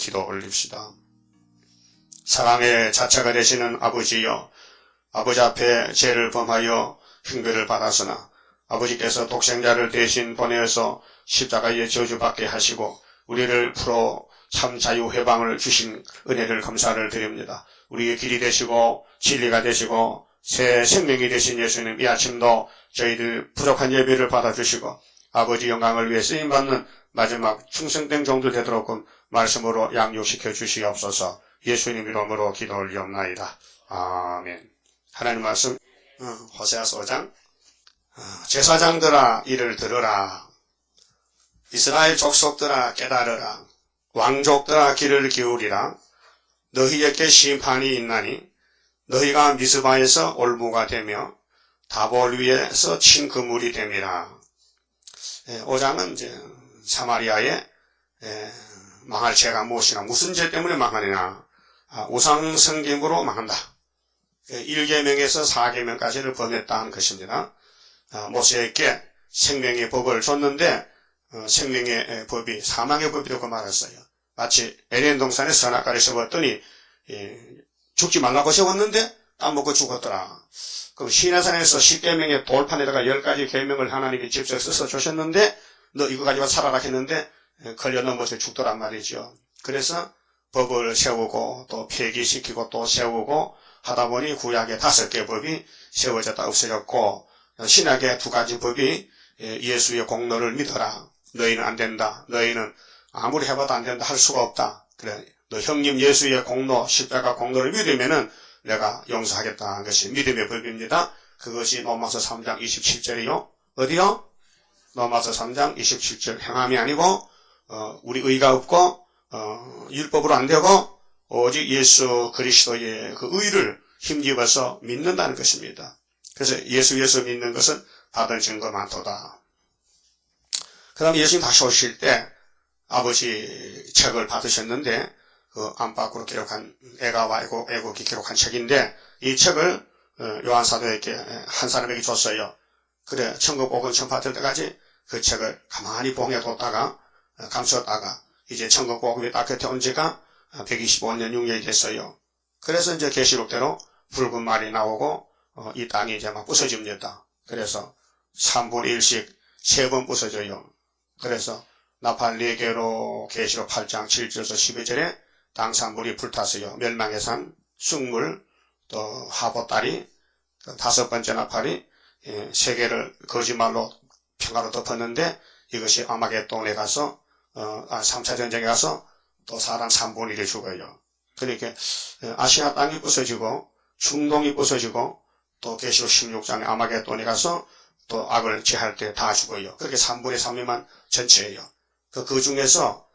기도 올립시다. 사랑의 자체가 되시는 아버지여, 아버지 앞에 죄를 범하여 흉배를 받았으나 아버지께서 독생자를 대신 보내어서 십자가의 저주받게 하시고 우리를 풀어 참 자유회방을 주신 은혜를 감사를 드립니다. 우리의 길이 되시고 진리가 되시고 새 생명이 되신 예수님, 이 아침도 저희들 부족한 예배를 받아주시고 아버지 영광을 위해 쓰임받는 마지막 충성된 종들 되도록 말씀으로 양육시켜 주시옵소서. 예수님 이름으로 기도 올리옵나이다. 아멘. 하나님 말씀 호세아서 5장 제사장들아 이를 들으라. 이스라엘 족속들아 깨달으라. 왕족들아 귀를 기울이라. 너희에게 심판이 있나니 너희가 미스바에서 올무가 되며 다볼 위에서 친 그물이 됨이라. 5장은 이제 사마리아의 망할 죄가 무엇이나 무슨 죄 때문에 망하느냐. 우상 성김으로 망한다. 1계명에서 4계명까지를 범했다는 것입니다. 모세에게 생명의 법을 줬는데 생명의 법이 사망의 법이라고 말했어요. 마치 에덴 동산에 선악과를 세웠더니 죽지 말라고 세웠는데 따먹고 죽었더라. 그럼 시내산에서 10계명의 돌판에다가 10가지 계명을 하나님이 직접 써서 주셨는데 너 이거 가지고 살아라 했는데 걸려 넘어져 죽더란 말이죠. 그래서 법을 세우고 또 폐기시키고 또 세우고 하다 보니 구약의 5개 법이 세워졌다 없어졌고 신약의 2가지 법이 예수의 공로를 믿어라. 너희는 안 된다. 너희는 아무리 해봐도 안 된다. 할 수가 없다. 그래, 너 형님 예수의 공로, 십자가 공로를 믿으면은 내가 용서하겠다는 것이 믿음의 법입니다. 그것이 로마서 3장 27절이요. 어디요? 로마서 3장 27절. 행함이 아니고 우리 의가 없고 율법으로 안 되고 오직 예수 그리스도의 그 의를 힘입어서 믿는다는 것입니다. 그래서 예수 믿는 것은 받은 증거 많도다. 그 다음에 예수님 다시 오실 때 아버지 책을 받으셨는데 그 안팎으로 기록한 애가와 애국이 기록한 책인데 이 책을 요한사도에게 한 사람에게 줬어요. 그래 천국 복음 전파될 때까지 그 책을 가만히 봉해뒀다가 감췄다가 이제 천국 복음이 딱 곁에 온 지가 125년 6년이 됐어요. 그래서 이제 계시록대로 붉은 말이 나오고 이 땅이 이제 막 부서집니다. 그래서 3분의 1씩 3번 부서져요. 그래서 나팔 4개로 계시록 8장 7절에서 12절에 땅 3분이 불탔어요. 멸망의 산, 쑥물, 또 하보다리, 5번째 나팔이 세계를 거짓말로 평화로 덮었는데 이것이 아마겟돈에 가서 3차 전쟁에 가서 또 사람 3분의 1이 죽어요. 그러니까 아시아 땅이 부서지고 중동이 부서지고 또 계시록 16장에 아마겟돈에 가서 또 악을 제할 때 다 죽어요. 그렇게 3분의 3이만 전체예요. 그 중에서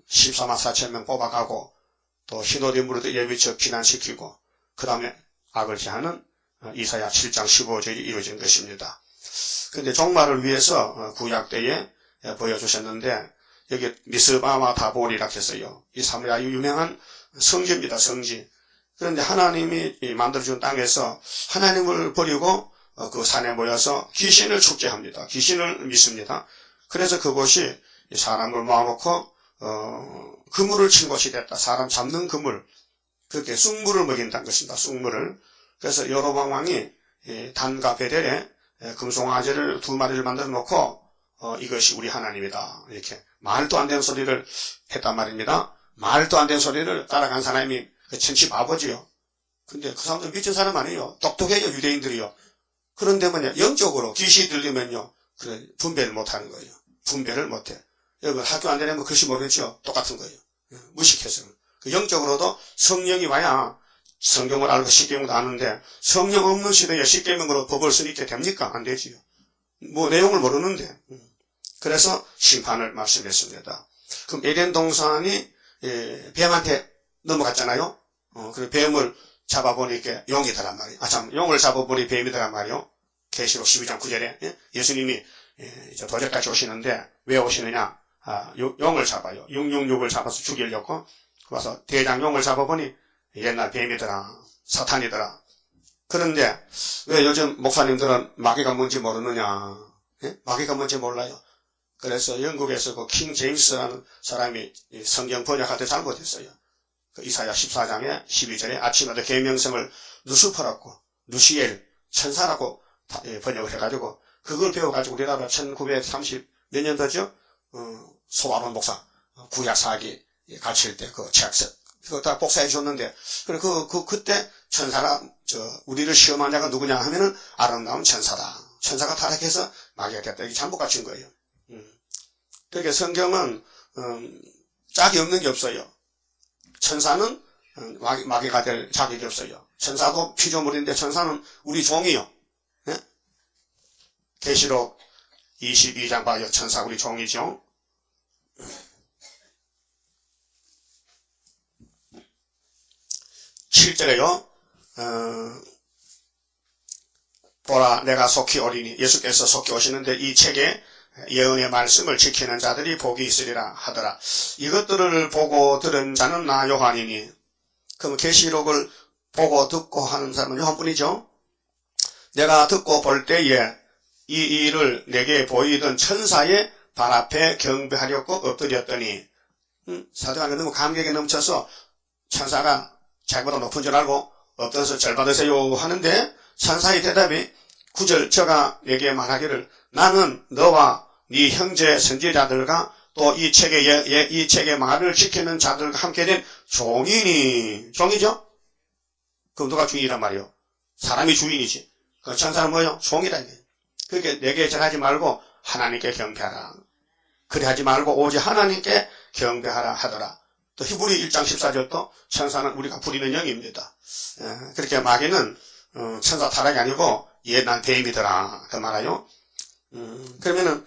14만 4천 명 뽑아가고 또 흰옷 인물도 예비처 피난시키고 그 다음에 악을 제하는 이사야 7장 15절이 이루어진 것입니다. 그런데 종말을 위해서 구약 때에 보여주셨는데 여기 미스바와 다볼이라고 했어요. 이 사마리아 유명한 성지입니다. 성지. 그런데 하나님이 만들어준 땅에서 하나님을 버리고 그 산에 모여서 귀신을 축제합니다. 귀신을 믿습니다. 그래서 그곳이 사람을 모아놓고 그물을 친 곳이 됐다. 사람 잡는 그물. 그렇게 쑥물을 먹인다는 것입니다. 쑥물을. 그래서 여로보암 왕이 단과 베델에 금송아지를 2마리를 만들어 놓고 이것이 우리 하나님이다. 이렇게 말도 안 되는 소리를 했단 말입니다. 말도 안 되는 소리를 따라간 사람이 천치 바보지요. 근데 그 사람들 미친 사람 아니에요. 똑똑해요. 유대인들이요. 그런데 영적으로 귀신이 들리면요. 분배를 못하는 거예요. 분배를 못해. 여러분 학교 안 다니면 글씨 모르겠죠? 똑같은 거예요. 무식해서. 영적으로도 성령이 와야 성경을 알고 십계명도 아는데 성령 없는 시대에 십계명으로 법을 쓰니까 됩니까? 안 되지요. 뭐 내용을 모르는데. 그래서 심판을 말씀했습니다. 그럼 에덴 동산이 뱀한테 넘어갔잖아요. 그래서 뱀을 잡아보니까 용이더란 말이에요. 용을 잡아보니 뱀이더란 말이에요. 계시록 12장 9절에 예수님이 도적까지 오시는데 왜 오시느냐? 용을 잡아요. 666을 잡아서 죽이려고. 와서 대장 용을 잡아보니 옛날 뱀이더라. 사탄이더라. 그런데 왜 요즘 목사님들은 마귀가 뭔지 모르느냐? 마귀가 뭔지 몰라요. 그래서 영국에서 그 킹 제임스라는 사람이 성경 번역할 때 잘못했어요. 그 이사야 14장에 12절에 아침마다 계명성을 누수퍼라고 누시엘 천사라고 번역을 해가지고 그걸 배워가지고 우리나라 1930 몇 년도죠? 소아론 목사 구약 사기 가르칠 때 그 책 그거 다 복사해 줬는데 그때 천사가 우리를 시험한 자가 누구냐 하면은 아름다운 천사다. 천사가 타락해서 마귀가 됐다. 이게 잘못 갖춘 거예요. 그러니까 성경은 짝이 없는 게 없어요. 천사는 마귀가 될 자격이 없어요. 천사도 피조물인데 천사는 우리 종이요. 네? 계시록 22장 봐요. 천사 우리 종이죠. 7절에요. 보라 내가 속히 오리니 예수께서 속히 오시는데 이 책에 예언의 말씀을 지키는 자들이 복이 있으리라 하더라. 이것들을 보고 들은 자는 나 요한이니. 그럼 계시록을 보고 듣고 하는 사람은 요한뿐이죠. 내가 듣고 볼 때에 이 일을 내게 보이던 천사의 발 앞에 경배하려고 엎드렸더니 사도가 너무 감격에 넘쳐서 천사가 자기보다 높은 줄 알고 엎드려서 절 받으세요 하는데 천사의 대답이 9절 저가 내게 말하기를 나는 너와 네 형제 선지자들과 또 이 책의 말을 지키는 자들과 함께 된 종이니. 종이죠? 그럼 누가 주인이란 말이요? 사람이 주인이지. 그 천사는 뭐예요? 종이다 이게. 그렇게 내게 절하지 말고 하나님께 경배하라. 그래 하지 말고 오직 하나님께 경배하라 하더라. 또 히브리 1장 14절도 천사는 우리가 부리는 영입니다. 그렇게 마귀는 천사 타락이 아니고 옛날 뱀이더라 그 말이요. 그러면은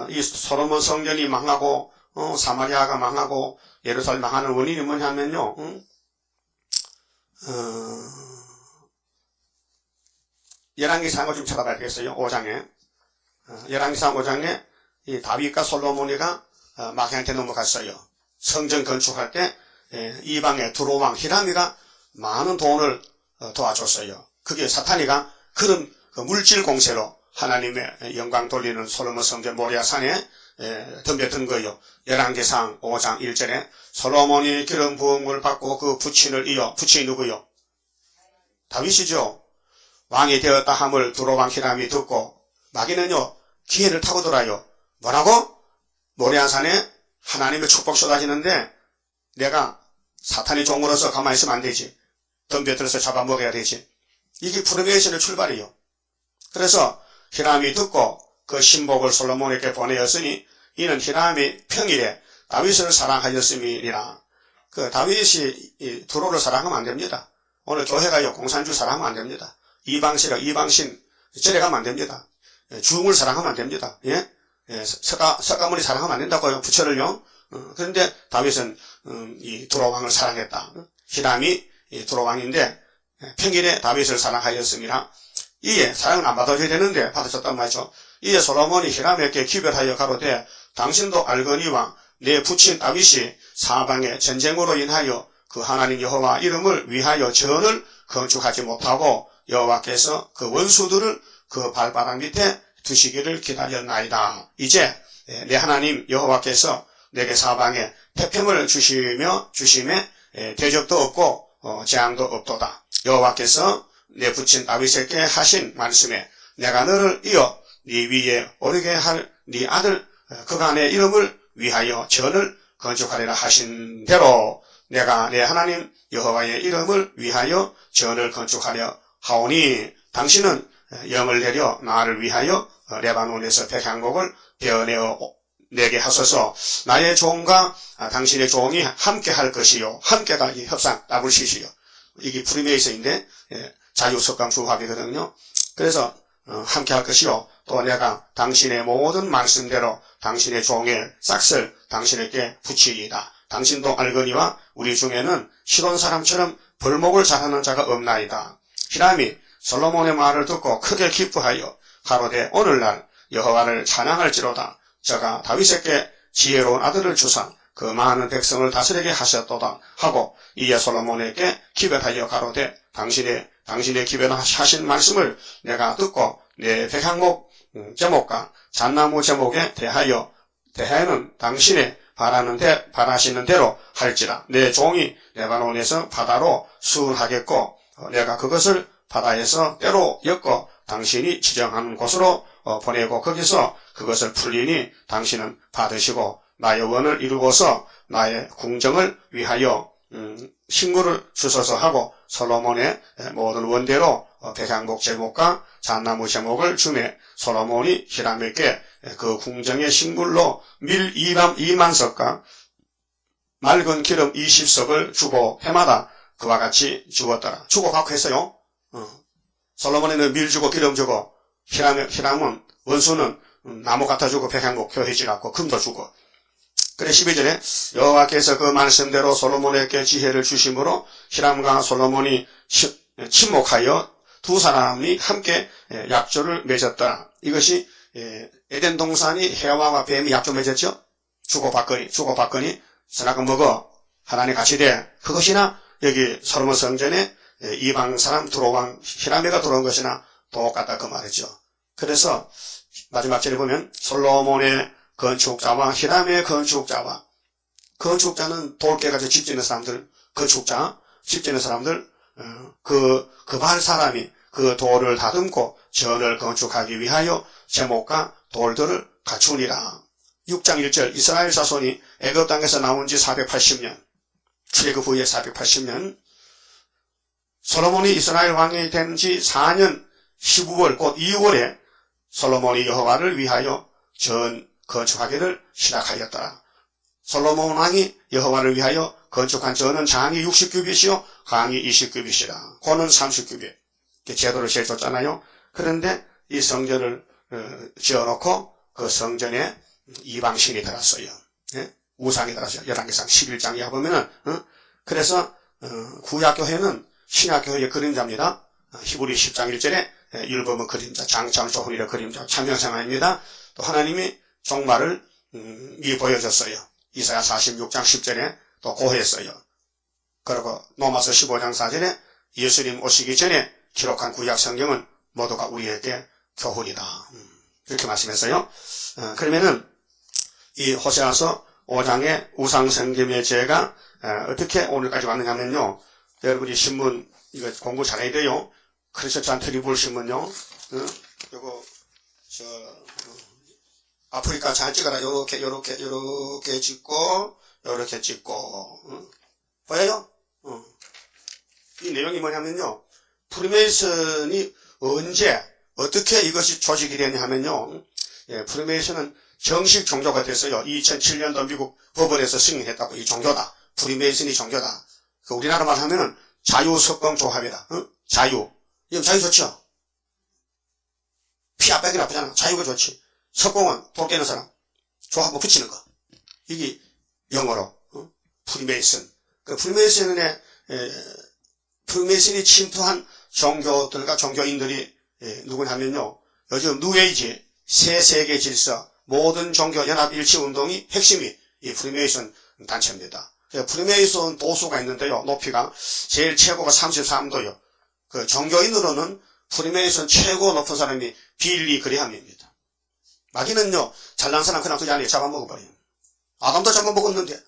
이 솔로몬 성전이 망하고 사마리아가 망하고 예루살렘 망하는 원인이 뭐냐면요. 열왕기상 좀 찾아봐야 되겠어요. 5장에 열왕기상 5장에 이 다윗과 솔로몬이가 마귀한테 넘어갔어요. 성전 건축할 때 이방의 두로왕 히람이가 많은 돈을 도와줬어요. 그게 사탄이가 그런 물질 공세로 하나님의 영광 돌리는 솔로몬 성전 모리아산에 덤벼든 거예요. 열왕기상 5장 1절에 솔로몬이 기름 부음을 받고 그 부친을 이어 부친이 누구요? 다윗이죠. 왕이 되었다 함을 두로왕 히람이 듣고 마귀는요 기회를 타고 돌아요. 뭐라고? 모리아산에 하나님의 축복 쏟아지는데 내가 사탄의 종으로서 가만히 있으면 안 되지. 덤벼들어서 잡아먹어야 되지. 이게 프로메이션의 출발이에요. 그래서 히람이 듣고 그 신복을 솔로몬에게 보내었으니 이는 히람이 평일에 다윗을 사랑하였음이니라. 그 다윗이 두로를 사랑하면 안 됩니다. 오늘 교회가요 공산주 사랑하면 안 됩니다. 이방신 절에 가면 안 됩니다. 주웅을 사랑하면 안 됩니다. 예? 석가모니 사랑하면 안 된다고요. 부처를요. 그런데 다윗은 이 두로왕을 사랑했다. 히람이 두로왕인데 평일에 다윗을 사랑하였음이라. 이에 사랑은 안 받아줘야 되는데 받아줬단 말이죠. 이에 솔로몬이 히람에게 기별하여 가로되 당신도 알거니와 내 부친 다윗이 사방의 전쟁으로 인하여 그 하나님 여호와 이름을 위하여 전을 건축하지 못하고 여호와께서 그 원수들을 그 발바닥 밑에 두시기를 기다렸나이다. 이제 내 하나님 여호와께서 내게 사방에 태평을 주심에 대적도 없고 재앙도 없도다. 여호와께서 내 부친 다윗에게 하신 말씀에 내가 너를 이어 네 위에 오르게 할 네 아들 그간의 이름을 위하여 전을 건축하리라 하신 대로 내가 내 하나님 여호와의 이름을 위하여 전을 건축하려 하오니 당신은 영을 내려 나를 위하여 레바논에서 백향목을 베어내어 내게 하소서. 나의 종과 당신의 종이 함께 할 것이요. 함께가 협상 WCC요. 이게 프리메이슨인데 자유석강 조합이거든요. 그래서 함께 할 것이요. 또 내가 당신의 모든 말씀대로 당신의 종의 싹을 당신에게 붙이리이다. 당신도 알거니와 우리 중에는 시돈 사람처럼 벌목을 잘하는 자가 없나이다. 히람이 솔로몬의 말을 듣고 크게 기뻐하여 가로되 오늘날 여호와를 찬양할지로다. 저가 다윗에게 지혜로운 아들을 주사 그 많은 백성을 다스리게 하셨도다 하고 이에 솔로몬에게 기별하여 가로되 당신의 기별하신 말씀을 내가 듣고 내 백향목 제목과 잣나무 제목에 대하여 대해는 당신의 바라시는 대로 할지라. 내 종이 레바논에서 바다로 수울하겠고 내가 그것을 바다에서 때로 엮어 당신이 지정하는 곳으로 보내고 거기서 그것을 풀리니 당신은 받으시고 나의 원을 이루고서 나의 궁정을 위하여 식물을 주소서 하고 솔로몬의 모든 원대로 백향목 제목과 잣나무 제목을 주매 솔로몬이 히람에게 그 궁정의 식물로 밀 2만 석과 맑은 기름 20석을 주고 해마다 그와 같이 주었더라. 주고 받고 했어요. 솔로몬에는 밀 주고 기름 주고 히람은 원수는 나무 갖다 주고 백향목 교회지 갖고 금도 주고. 그래 12절에 여호와께서 그 말씀대로 솔로몬에게 지혜를 주심으로 히람과 솔로몬이 친목하여 두 사람이 함께 약조를 맺었더라. 이것이 에덴 동산이 해와와 뱀이 약조 맺었죠. 주고받거니 선악은 먹어 하나님 같이 돼. 그것이나 여기 솔로몬 성전에 이방 사람 두로왕 히람에가 들어온 것이나 똑같다 그 말이죠. 그래서 마지막 절에 보면 솔로몬의 건축자와 히람의 건축자는 돌 깨가지고 집 짓는 사람들, 집 짓는 사람들, 그 발 사람이 그 돌을 다듬고 전을 건축하기 위하여 제목과 돌들을 갖추니라. 6장 1절 이스라엘 자손이 애굽 땅에서 나온 지 480년, 출애굽 후에 480년, 솔로몬이 이스라엘 왕이 된 지 4년 15월 곧 2월에 솔로몬이 여호와를 위하여 전 건축하기를 시작하였더라. 솔로몬 왕이 여호와를 위하여 건축한 전은 장이 60규빗이요 강이 20규빗이라. 고는 30규빗. 제도를 제일 줬잖아요. 그런데 이 성전을 지어놓고 그 성전에 이방신이 들었어요. 예? 우상이 들었어요. 열왕기상 11장에 보면은 그래서 구약교회는 신약교회의 그림자입니다. 히브리 10장 1절에 율법은 그림자, 장차는 조훈이라 그림자, 참명상화입니다. 또 하나님이 종말을 미리 보여줬어요. 이사야 46장 10절에 또 고했어요. 그리고 로마서 15장 4절에 예수님 오시기 전에 기록한 구약 성경은 모두가 우리에게 교훈이다. 이렇게 말씀했어요. 그러면은 이 호세아서 5장의 우상성김의 죄가 어떻게 오늘까지 왔느냐면요. 여러분이 신문 이거 공부 잘해야 돼요. 크리스찬 트리블 신문요. 요거 아프리카 잘 찍어라. 요렇게 찍고 보여요? 이 내용이 뭐냐면요. 프리메이슨이 언제 어떻게 이것이 조직이 되냐 하면요. 프리메이슨은 정식 종교가 됐어요. 2007년도 미국 법원에서 승인했다고. 이 종교다. 프리메이슨이 종교다. 그 우리나라 말 하면은 자유석공 조합이다. 자유. 이건 자유 좋죠? 피 압박이 나쁘잖아. 자유가 좋지. 석공은 돌 깨는 사람. 조합 뭐 붙이는 거. 이게 영어로 프리메이슨. 그 프리메이슨이 침투한 종교들과 종교인들이 누구냐면요. 요즘 뉴에이지, 새 세계 질서, 모든 종교 연합 일치 운동이 핵심이 이 프리메이슨 단체입니다. 프리메이슨 도수가 있는데요. 높이가 제일 최고가 33도요. 그 종교인으로는 프리메이슨 최고 높은 사람이 빌리 그레함입니다. 마귀는요, 잘난 사람 그냥 그 자리에 잡아먹어버려요. 아담도 잡아먹었는데,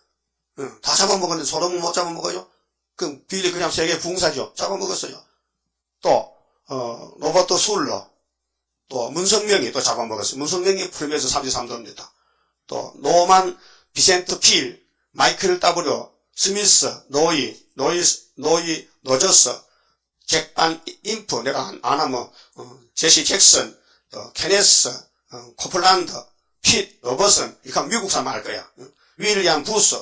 다 잡아먹었는데 소돔은 못 잡아먹어요? 그 빌리 그레함 세계 부흥사죠. 잡아먹었어요. 또, 로버트 술러, 또 문성명이 또 잡아먹었어요. 문성명이 프리메이슨 33도입니다. 또 노만 비센트 필, 마이클 W, 스미스, 노저스, 잭반 인프, 내가 안 하면, 제시 잭슨, 또 케네스, 코플란드, 핏, 로버슨, 이거 미국 사람 할 거야. 윌리엄 부스.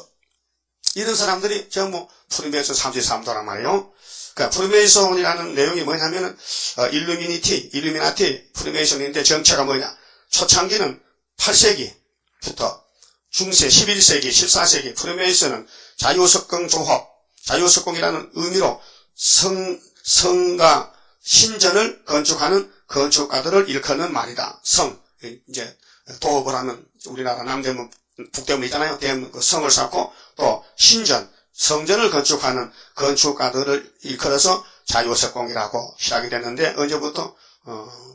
이런 사람들이 전부 프리메이슨 33도란 말이에요. 그러니까 프리메이슨이라는 내용이 뭐냐면은, 일루미나티, 프리메이슨인데 정체가 뭐냐. 초창기는 8세기부터 중세 11세기, 14세기 프리메이슨은 자유석공 조합, 자유석공이라는 의미로 성과 신전을 건축하는 건축가들을 일컫는 말이다. 이제 도읍을 하는 우리나라 남대문, 북대문 있잖아요. 대문 그 성을 쌓고 또 신전, 성전을 건축하는 건축가들을 일컬어서 자유석공이라고 시작이 됐는데 언제부터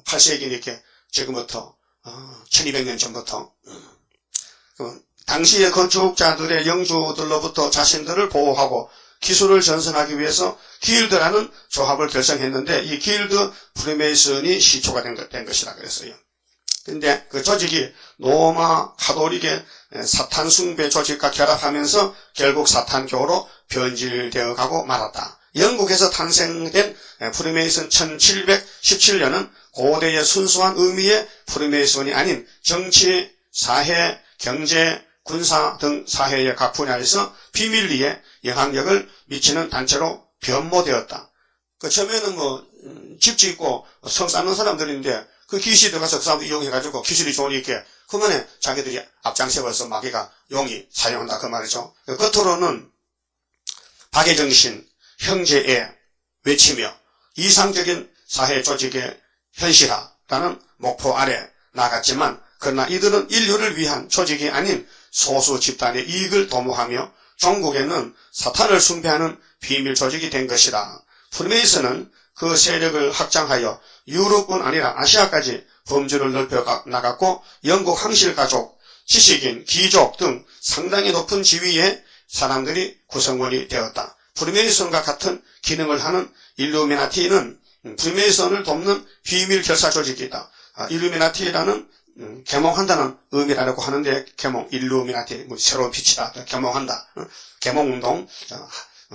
8세기 이렇게 지금부터 1200년 전부터 당시의 건축자들의 영주들로부터 자신들을 보호하고 기술을 전승하기 위해서 길드라는 조합을 결성했는데 이 길드 프리메이슨이 시초가 된 것이라 그랬어요. 근데 그 조직이 로마 가톨릭의 사탄 숭배 조직과 결합하면서 결국 사탄교로 변질되어 가고 말았다. 영국에서 탄생된 프리메이슨 1717년은 고대의 순수한 의미의 프리메이슨이 아닌 정치, 사회, 경제, 군사 등 사회의 각 분야에서 비밀리에 영향력을 미치는 단체로 변모되었다. 그 처음에는 집 짓고 성 쌓는 사람들인데 그 기시 들어가서 그 사람들 이용해가지고 기술이 좋으니까 그만에 자기들이 앞장세워서 마귀가 용이 사용한다 그 말이죠. 겉으로는 박애정신, 형제애 외치며 이상적인 사회 조직의 현실화라는 목표 아래 나갔지만 그러나 이들은 인류를 위한 조직이 아닌 소수 집단의 이익을 도모하며 종국에는 사탄을 숭배하는 비밀 조직이 된 것이다. 프리메이슨은 그 세력을 확장하여 유럽뿐 아니라 아시아까지 범주를 넓혀 나갔고 영국 황실가족, 지식인, 귀족 등 상당히 높은 지위의 사람들이 구성원이 되었다. 프리메이슨과 같은 기능을 하는 일루미나티는 프리메이슨을 돕는 비밀 결사 조직이다. 일루미나티라는 계몽한다는 의미라고 하는데 계몽, 일루미나티, 새로운 빛이다. 계몽한다. 계몽운동.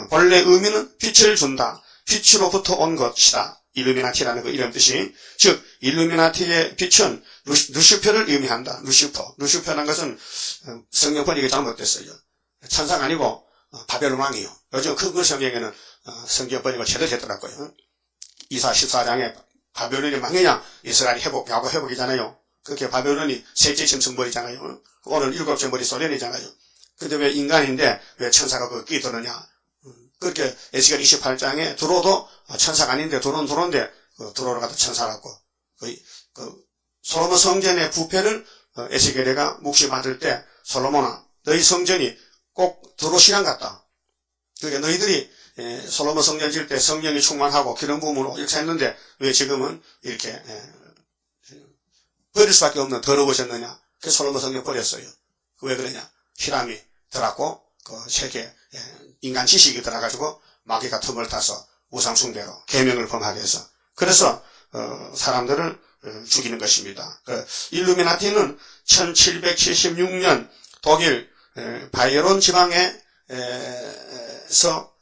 본래 의미는 빛을 준다. 빛으로부터 온 것이다. 일루미나티라는 그 이름 뜻이. 즉 일루미나티의 빛은 루시퍼를 의미한다. 루시퍼라는 것은 성경 번역이 잘못됐어요. 천사가 아니고 바벨론 왕이요. 요즘 큰 성경에는 성경 번역을 제대로 했더라고요. 이사 14장에 바벨론이 망해야 이스라엘이 야곱 회복이잖아요. 그렇게 바벨론이 셋째 짐승벌이잖아요. 오늘 일곱째 머리 소련이잖아요. 근데 왜 인간인데 왜 천사가 그 끼드느냐. 그렇게 에스겔 28장에 두로도 천사가 아닌데 두로인데 두로를 갖다 천사라고. 솔로몬 성전의 부패를 에스겔이가 묵시받을 때 솔로몬아 너희 성전이 꼭 두로시랑 같다. 그러니까 너희들이 솔로몬 성전 질 때 성령이 충만하고 기름 부음으로 이렇게 했는데 왜 지금은 이렇게 버릴 수밖에 없는 더러우셨느냐. 그래서 솔로몬 성경 버렸어요. 왜 그러냐. 히람이 들어갔고 그 세계 인간 지식이 들어가지고 마귀가 틈을 타서 우상숭배로 계명을 범하게 해서 그래서 사람들을 죽이는 것입니다. 그 일루미나티는 1776년 독일 바이에른 지방에서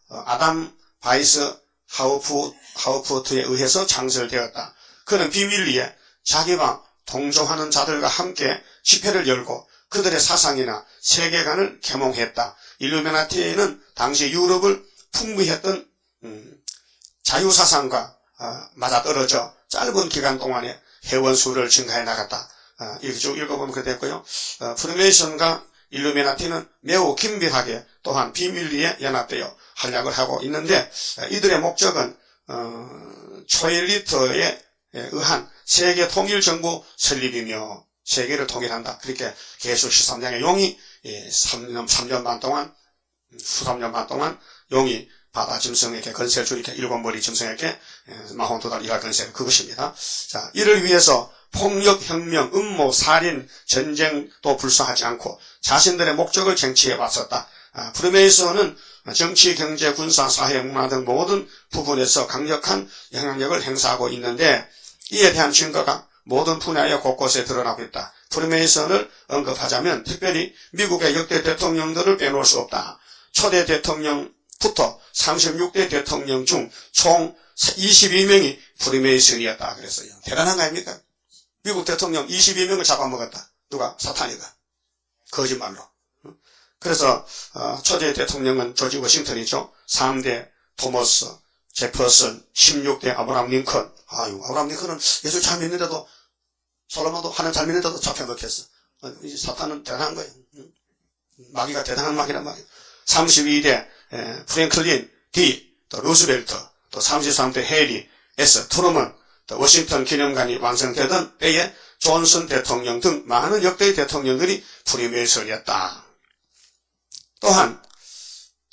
아담 바이스 하우프트에 의해서 창설되었다. 그는 비밀리에 자기와 동조하는 자들과 함께 집회를 열고 그들의 사상이나 세계관을 계몽했다. 일루미나티는 당시 유럽을 풍부했던 자유사상과 맞아떨어져 짧은 기간 동안에 회원수를 증가해 나갔다. 이렇게 쭉 읽어보면 그렇게 됐고요. 프리메이슨과 일루미나티는 매우 긴밀하게 또한 비밀리에 연합되어 활약을 하고 있는데 이들의 목적은 초엘리트에 의한 세계 통일 정부 설립이며 세계를 통일한다. 그렇게 계속 13장의 용이 3년 반 동안 후3년 반 동안 용이 바다 짐승에게 건세를 주니까 일곱 머리 짐승에게 마홍 두 달 일할 건세를 그것입니다. 자, 이를 위해서 폭력, 혁명, 음모, 살인, 전쟁도 불사하지 않고 자신들의 목적을 쟁취해 왔었다. 프리메이슨은 정치, 경제, 군사, 사회, 문화 등 모든 부분에서 강력한 영향력을 행사하고 있는데 이에 대한 증거가 모든 분야의 곳곳에 드러나고 있다. 프리메이슨을 언급하자면 특별히 미국의 역대 대통령들을 빼놓을 수 없다. 초대 대통령부터 36대 대통령 중 총 22명이 프리메이슨이었다 그랬어요. 대단한 거 아닙니까? 미국 대통령 22명을 잡아먹었다. 누가? 사탄이가. 거짓말로. 그래서 초대 대통령은 조지 워싱턴이죠. 3대 토머스, 제퍼슨, 16대 아브라함 링컨. 아브라함 링컨은 예수 잘 믿는데도 솔로몬도 하나님 잘 믿는데도 잡혀먹혔어. 사탄은 대단한 거예요. 마귀가 대단한 마귀란 말이에요. 32대 프랭클린 D, 또 루스벨트, 또 33대 해리 S, 트루먼, 또 워싱턴 기념관이 완성되던 때에 존슨 대통령 등 많은 역대의 대통령들이 프리메이슨이었다. 또한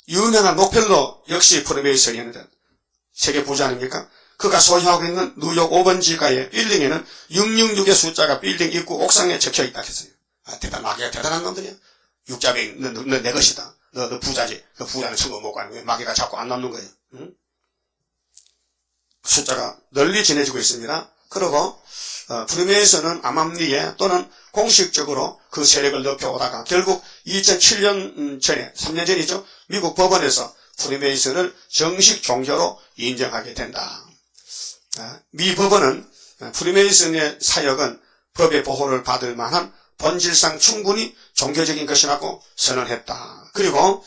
유명한 록펠러 역시 프리메이슨이었는데 세계 부자 아닙니까? 그가 소유하고 있는 뉴욕 5번 지가의 빌딩에는 666의 숫자가 빌딩 입구 옥상에 적혀있다 했어요. 마귀가 대단한 놈들이야. 육자뱅이, 너 내 것이다. 너 부자지. 그 부자는 천국 못 가는 거야. 마귀가 자꾸 안 남는 거예요. 응? 숫자가 널리 전해지고 있습니다. 그리고 프리메이슨은 암암리에 또는 공식적으로 그 세력을 넓혀오다가 결국 2007년 전에 3년 전이죠. 미국 법원에서 프리메이슨을 정식 종교로 인정하게 된다. 미 법원은 프리메이슨의 사역은 법의 보호를 받을 만한 본질상 충분히 종교적인 것이라고 선언했다. 그리고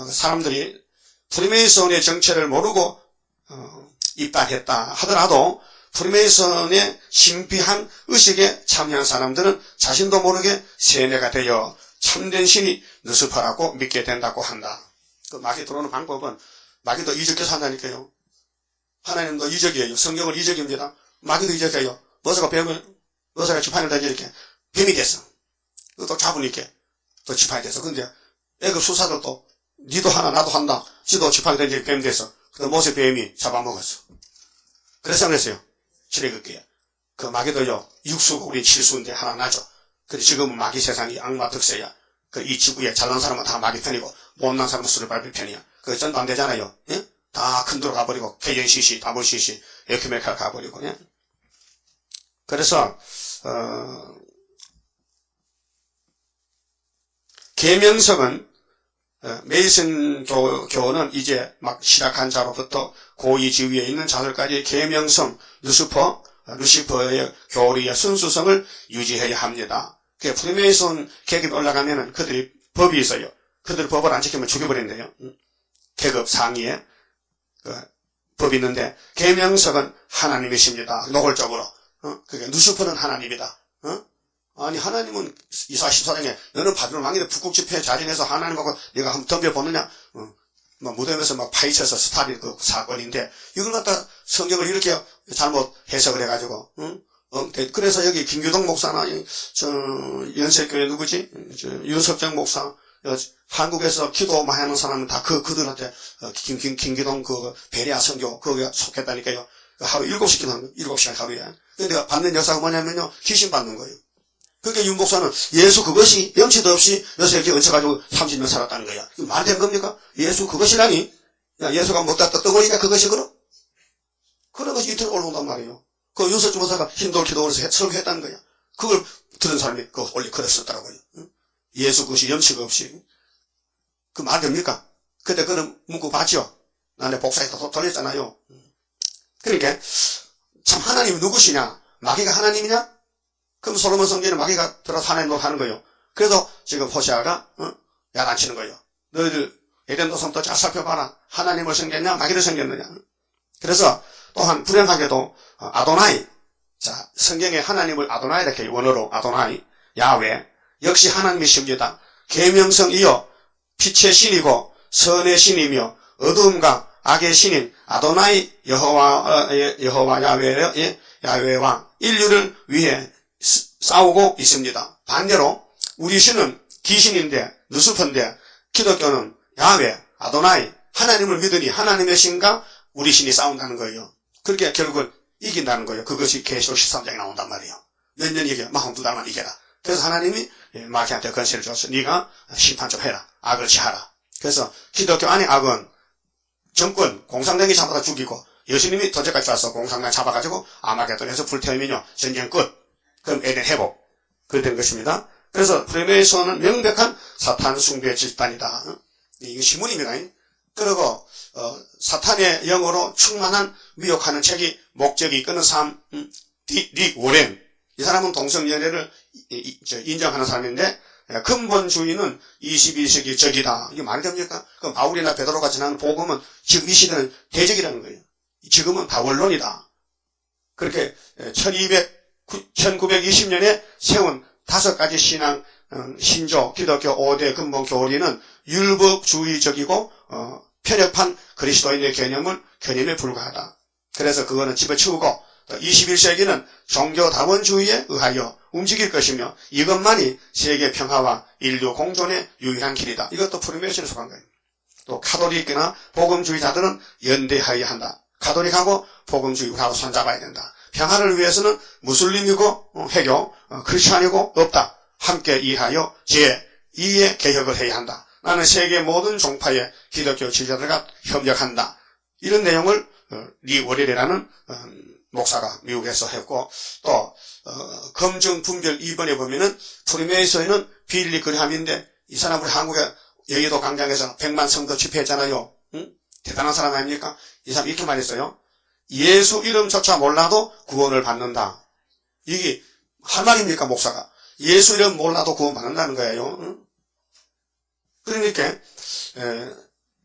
사람들이 프리메이슨의 정체를 모르고 입단했다 하더라도 프리메이슨의 신비한 의식에 참여한 사람들은 자신도 모르게 세뇌가 되어 참된 신이 누스퍼라고 믿게 된다고 한다. 그 마귀 들어오는 방법은 마귀도 이적해서 한다니까요. 하나님도 이적이에요. 성경은 이적입니다. 마귀도 이적이에요. 모세가 지팡이를 던져 이렇게 뱀이 됐어. 또 잡으니까 또 지팡이 됐어. 근데 애굽 수사들도 니도 하나 나도 한다. 지도 지팡이 던져 뱀 됐어. 근데 모세 뱀이 잡아먹었어. 그래서 그랬어요. 출애굽기에. 그 마귀도요, 육수고 우리 칠수인데 하나 나죠. 근데 지금은 마귀 세상이 악마 득세야. 그 이 지구에 잘난 사람은 다 마귀 편이고, 못난 사람은 술을 밟을 편이야. 그 전도 안 되잖아요. 예? 다 큰도로 가버리고, KNCC, WCC, 에큐메칼 가버리고, 예? 그래서, 계명성은 메이슨 교는 이제 막 시작한 자로부터 고위 지위에 있는 자들까지 계명성, 루시퍼의 교리의 순수성을 유지해야 합니다. 프리메이슨 계급에 올라가면은 그들이 법이 있어요. 그들 법을 안 지키면 죽여버린대요. 계급 상위에 법이 있는데 계명성은 하나님이십니다. 노골적으로. 그게 루시퍼는 하나님이다. 아니 하나님은 이사 14장에 너는 바빌론 왕인데 북극 집회에 자진해서 하나님하고 네가 한번 덤벼보느냐. 막 무덤에서 막 파헤쳐서 스타일 그 사건인데 이걸 갖다 성경을 이렇게 잘못 해석을 해가지고 그래서 여기 김규동 목사나 연세교회 누구지? 윤석정 목사 한국에서 기도 많이 하는 사람은 다 그들한테 김규동 그 베레아 선교 거기에 속했다니까요. 하루 7시 기도하는 거예요. 7시간 하루에. 근데 받는 역사가 뭐냐면요. 귀신 받는 거예요. 그러니까 윤 목사는 예수 그것이 영치도 없이 요새 이렇게 얹혀가지고 30년 살았다는 거야. 말이 되는 겁니까? 예수 그것이라니? 야, 예수가 못다 떠거리냐 그것이 그럼? 그런 것이 이틀 올라온단 말이에요. 그 윤석주 목사가 힘돌 기도원에서 설교했다는 거야. 그걸 들은 사람이 원래 그랬었더라고요. 예수 그것이 영치가 없이. 그 말 됩니까? 그때 그런 문구 봤죠? 나내 복사해서 돌렸잖아요. 그러니까 참 하나님이 누구시냐? 마귀가 하나님이냐? 그럼 솔로몬 성전에 마귀가 들어서 하나님 노릇하는 거예요. 그래서 지금 호세아가 야단치는 거예요. 너희들 에덴 도성부터 잘 살펴봐라. 하나님을 섬겼냐 마귀를 섬겼느냐. 그래서 또한 불행하게도 아도나이, 자 성경에 하나님을 아도나이 이렇게 원어로 아도나이, 야훼 역시 하나님이십니다. 계명성이여 빛의 신이고 선의 신이며 어두움과 악의 신인 아도나이 여호와 야훼와 인류를 위해 싸우고 있습니다. 반대로 우리 신은 귀신인데 누수퍼인데 기독교는 야훼, 아도나이 하나님을 믿으니 하나님의 신과 우리 신이 싸운다는 거예요. 그렇게 결국은 이긴다는 거예요. 그것이 계시록 13장에 나온단 말이에요. 몇 년 이겨? 42달만 이겨라. 그래서 하나님이 마귀한테 권세를 줬어. 네가 심판 좀 해라. 악을 취하라. 그래서 기독교 안에 악은 정권, 공산당이 잡아다 죽이고 예수님이 도제까지 와서 공산당 잡아가지고 아마겟돈에서 불태우면요 전쟁 끝. 그럼 에덴 회복. 그렇게 된 것입니다. 그래서 프리메이슨은 명백한 사탄 숭배 집단이다. 이게 신문입니다. 그리고 사탄의 영으로 충만한 미혹하는 책이 목적이 이끄는 삶, 릭 워렌. 이 사람은 동성연애를 인정하는 사람인데 근본주의는 21세기 적이다. 이게 말이 됩니까? 그럼 바울이나 베드로가 전하는 복음은 지금 이 시대는 대적이라는 거예요. 지금은 다 원론이다. 그렇게 1920년에 세운 5가지 신앙, 신조, 기독교 5대 근본 교리는 율법주의적이고 편협한 그리스도인의 개념에 불과하다. 그래서 그거는 집어치우고 21세기는 종교다원주의에 의하여 움직일 것이며 이것만이 세계 평화와 인류 공존의 유일한 길이다. 이것도 프리메이슨에 속한 거예요. 또 카톨릭이나 복음주의자들은 연대하여야 한다. 카톨릭하고 복음주의하고 손잡아야 된다. 평화를 위해서는 무슬림이고 해교, 크리스찬이고 없다. 함께 일하여 제2의 개혁을 해야 한다. 나는 세계 모든 종파의 기독교 지도자들과 협력한다. 이런 내용을 리 워렐이라는 목사가 미국에서 했고, 또 검증 분별 2번에 보면은 프리메이슨은 빌리 그레함인데, 이 사람 우리 한국의 여의도 광장에서 100만 성도 집회했잖아요. 응? 대단한 사람 아닙니까? 이 사람 이렇게 말했어요. 예수 이름조차 몰라도 구원을 받는다. 이게 할 말입니까, 목사가? 예수 이름 몰라도 구원 받는다는 거예요. 응? 그러니까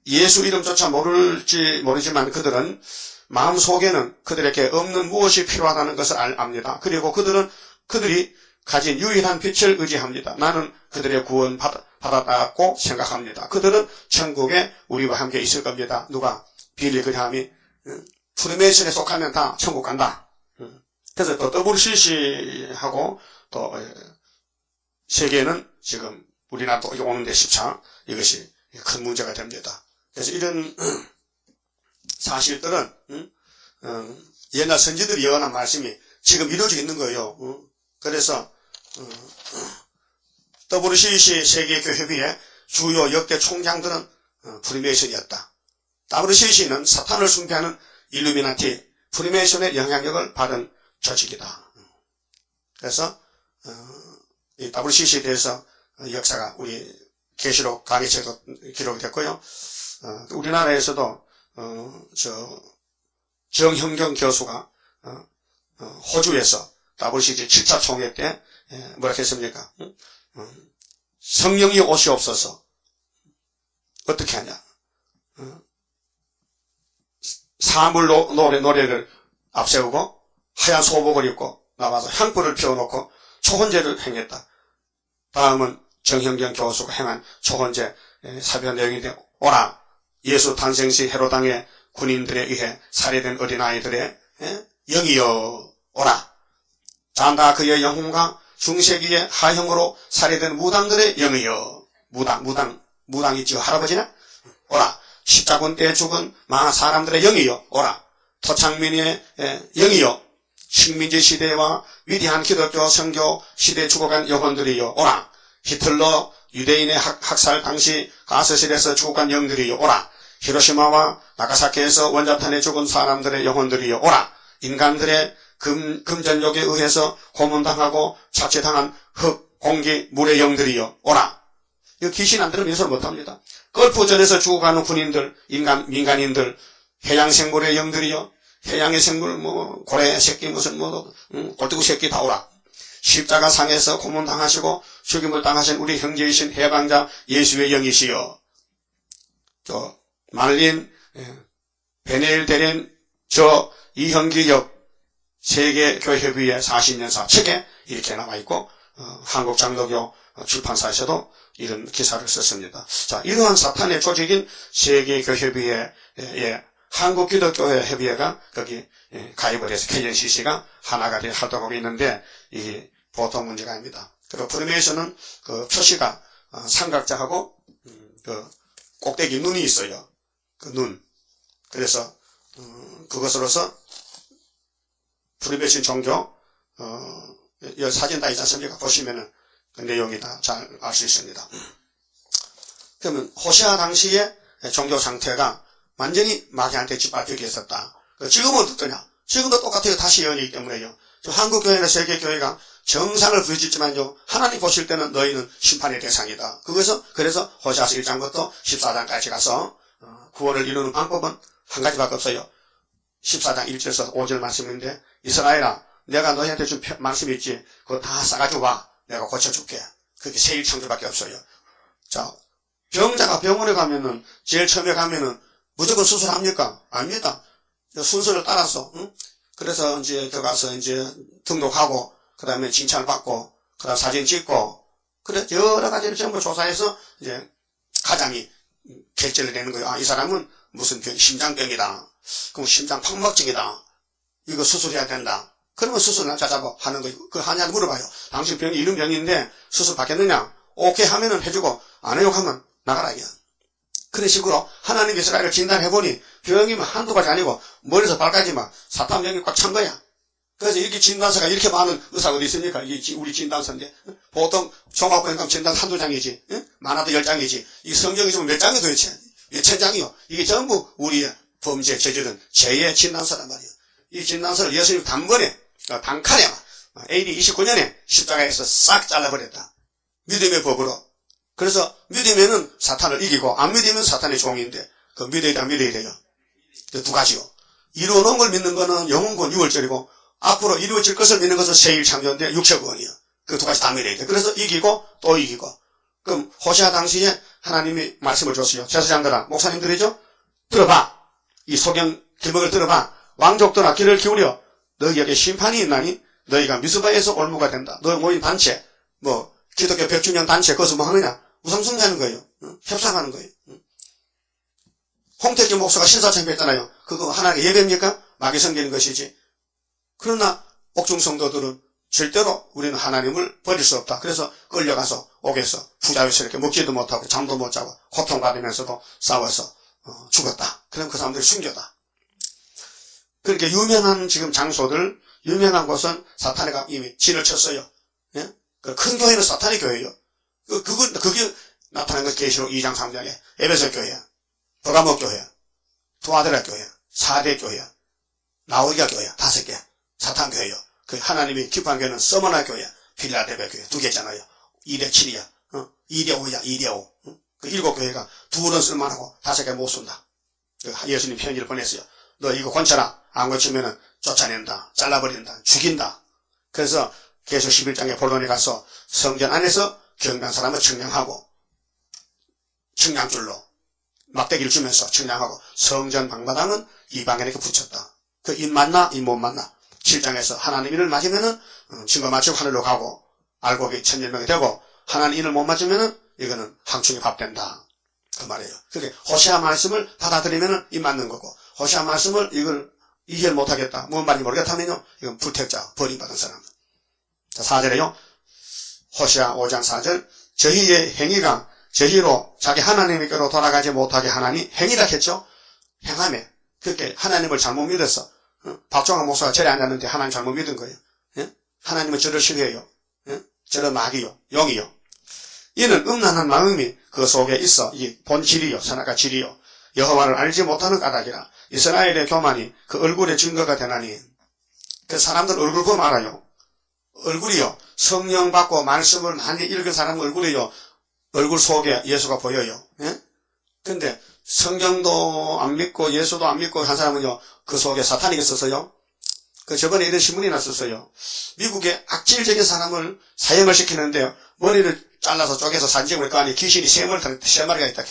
예수 이름조차 모를지 모르지만 그들은 마음속에는 그들에게 없는 무엇이 필요하다는 것을 압니다. 그리고 그들이 가진 유일한 빛을 의지합니다. 나는 그들의 구원 받았다고 생각합니다. 그들은 천국에 우리와 함께 있을 겁니다. 누가? 빌리 그레함이 프리메이슨에 속하면 다 천국 간다. 그래서 또 WCC하고 또 세계는 지금 우리나라도 오는데 10차 이것이 큰 문제가 됩니다. 그래서 이런 사실들은 옛날 선지들이 예언한 말씀이 지금 이루어지고 있는 거예요. 그래서 WCC 세계교회협의회 주요 역대 총장들은 프리메이슨이었다. WCC는 사탄을 숭배하는 일루미나티, 프리메이슨의 영향력을 받은 조직이다. 그래서 이 WCC에 대해서 역사가 우리 계시록 강의책도 기록이 됐고요. 우리나라에서도 정형경 교수가 호주에서 WCC 7차 총회 때 뭐라 했습니까? 성령이 오시옵소서. 어떻게 하냐? 사물 노래를 앞세우고 하얀 소복을 입고 나와서 향불을 피워놓고 초혼제를 행했다. 다음은 정형경 교수가 행한 초혼제 사변 내용인데, 오라 예수 탄생 시 헤로당의 군인들에 의해 살해된 어린아이들의 영이여 오라. 잔다 그의 영혼과 중세기의 하형으로 살해된 무당들의 영이여. 무당 있지요, 할아버지나? 오라. 십자군 때에 죽은 많은 사람들의 영이여 오라. 토창민의 영이여. 식민지 시대와 위대한 기독교 선교 시대에 죽어간 영혼들이여 오라. 히틀러 유대인의 학살 당시 가스실에서 죽어간 영들이여 오라. 히로시마와 나가사키에서 원자탄에 죽은 사람들의 영혼들이여 오라. 인간들의 금전욕에 의해서 고문당하고 착취당한 흙, 공기, 물의 영들이여 오라. 이거 귀신 안 들으면 인솔 못합니다. 걸프전에서 죽어가는 군인들, 민간인들, 해양생물의 영들이여. 해양의 생물, 고래 새끼, 골뚜기 새끼 다 오라. 십자가 상에서 고문당하시고 죽임을 당하신 우리 형제이신 해방자 예수의 영이시여. 또 말린 베네일 대련 저 이형기 역 세계교회협의회 40년사 책에 이렇게 나와있고, 한국장로교 출판사에서도 이런 기사를 썼습니다. 자, 이러한 사탄의 조직인 세계교회협의회의 한국기독교회 협의회가 거기 가입을 해서 KNCC가 하나가 되어 활동하고 있는데, 이게 보통 문제가 아닙니다. 그리고 프리메이슨은 그 표시가 삼각자하고 그 꼭대기 눈이 있어요. 그 눈. 그래서 그것으로서 프리메이슨 종교 이 사진 다 있지 않습니까? 보시면은 그 내용이 다 잘 알 수 있습니다. 그러면 호시아 당시의 종교 상태가 완전히 마귀한테 짓밟히게 했었다. 지금은 어떻더냐? 지금도 똑같아요. 다시 예언이기 때문에요. 한국교회나 세계교회가 정상을 부르짖지만요, 하나님 보실 때는 너희는 심판의 대상이다. 그래서 호시아서 1장부터 14장까지 가서 구원을 이루는 방법은 한 가지밖에 없어요. 14장 1절에서 5절 말씀인데, 이스라엘아, 내가 너희한테 준 말씀이 있지, 그거 다 싸가지고 와. 내가 고쳐줄게. 그게 새 일창조밖에 없어요. 자, 병자가 병원에 가면은, 제일 처음에 가면은 무조건 수술합니까? 아닙니다. 순서를 따라서, 응? 그래서 이제 들어가서 이제 등록하고, 그 다음에 칭찬을 받고, 그 다음 사진 찍고, 그래, 여러 가지를 전부 조사해서 이제 가장이 결제를 내는 거예요. 아, 이 사람은 무슨 병, 심장병이다. 그럼 심장 판막증이다. 이거 수술해야 된다. 그러면 수술 날짜 잡아 하는 거예요. 그 하냐고 물어봐요. 당신 병이 이런 병인데 수술 받겠느냐? 오케이 하면은 해주고, 안 해요 하면 나가라, 이게. 그런 식으로 하나님 이스라엘을 진단해보니 병이면 한두 가지 아니고 머리에서 발까지 막 사탄병이 꽉 찬 거야. 그래서 이렇게 진단서가 이렇게 많은 의사가 어디 있습니까? 이게 우리 진단서인데. 보통 종합보행감 전당 한두 장이지, 응? 많아도 10장이지. 이 성경이 지금 몇 장이 도대체? 몇 천 장이요? 이게 전부 우리의 범죄, 저지른 죄의 진단서란 말이에요. 이 진단서를 예수님 단번에, 단칼에, AD 29년에 십자가에서 싹 잘라버렸다. 믿음의 법으로. 그래서 믿으면은 사탄을 이기고, 안 믿으면 사탄의 종인데, 그 믿어야 돼, 안 믿어야 돼요. 그 두 가지요. 이루어놓은 걸 믿는 거는 영혼권 6월절이고, 앞으로 이루어질 것을 믿는 것은 세일 창조인데 6천원이요. 그 두 가지 다 믿어야 돼. 그래서 이기고 또 이기고. 그럼 호시아 당시에 하나님이 말씀을 줬어요. 제사장들아, 목사님들이죠? 들어봐. 이 소경 길목을 들어봐. 왕족들아 귀를 기울여. 너희에게 심판이 있나니 너희가 미스바에서 올무가 된다. 너희 모인 단체, 기독교 100주년 단체 그것을 뭐 하느냐? 우상숭배하는 거예요. 협상하는 거예요. 홍택기 목사가 신사참배했잖아요. 그거 하나님의 예배입니까? 마귀 섬기는 것이지. 그러나 옥중성도들은 절대로 우리는 하나님을 버릴 수 없다. 그래서 끌려가서 옥에서 부자유서 이렇게 먹지도 못하고 잠도 못 자고 고통받으면서도 싸워서 죽었다. 그럼 그 사람들이 순교다. 그렇게 유명한 지금 장소들, 유명한 곳은 사탄이가 이미 진을 쳤어요. 예? 큰 교회는 사탄의 교회예요. 그게 나타난 건 계시록 2장 3장에 에베소 교회야, 버가모 교회야, 두아드라 교회야, 사대 교회야, 라오디가 교회야, 5개 사탄 교회요. 그 하나님이 기뻐한 교회는 서머나 교회야, 필라델피아 교회 2개잖아요. 2대 7이야, 2대 5야, 2대 5. 그 7교회가 2는 쓸만하고 5개 못 쓴다. 예수님 편지를 보냈어요. 너 이거 고쳐라. 안 고치면은 쫓아낸다, 잘라버린다, 죽인다. 그래서 계속 11장에 본론에 가서 성전 안에서 경배한 사람을 청량하고, 청량줄로 막대기를 주면서 청량하고, 성전 방마당은 이방인에게 붙였다. 그 입 맞나 입 못 맞나. 7장에서 하나님 일을 맞으면은 증거 맞추고 하늘로 가고, 알고 보기 1000명이 되고, 하나님 일을 못 맞으면은 이거는 항충이 밥 된다. 그 말이에요. 그게 호시아 말씀을 받아들이면은 입 맞는 거고, 호시아 말씀을 이걸 이해를 못하겠다, 뭔 말인지 모르겠다면요, 이건 불택자, 버림받은 사람. 자, 4절에요. 호시아 5장 4절. 저희의 행위가 저희로 자기 하나님께로 돌아가지 못하게 하나니, 행위라 했죠. 행함에. 그렇게 하나님을 잘못 믿었어. 박종환 목사가 절에 앉았는데 하나님 잘못 믿은 거예요. 예? 하나님은 저를 싫어해요. 예? 저를 마귀요, 영이요. 이는 음란한 마음이 그 속에 있어 이 본질이요, 선악과 질이요, 여호와를 알지 못하는 까닭이라. 이스라엘의 교만이 그 얼굴의 증거가 되나니. 그 사람들 얼굴 보면 알아요. 얼굴이요, 성령 받고 말씀을 많이 읽은 사람 얼굴이요, 얼굴 속에 예수가 보여요. 예? 근데 성경도 안 믿고 예수도 안 믿고 한 사람은요, 그 속에 사탄이 있었어요. 저번에 이런 신문이 났었어요. 미국의 악질적인 사람을 사형을 시키는데 머리를 잘라서 쪼개서 산지을 거 아니 귀신이 3마리가 있다.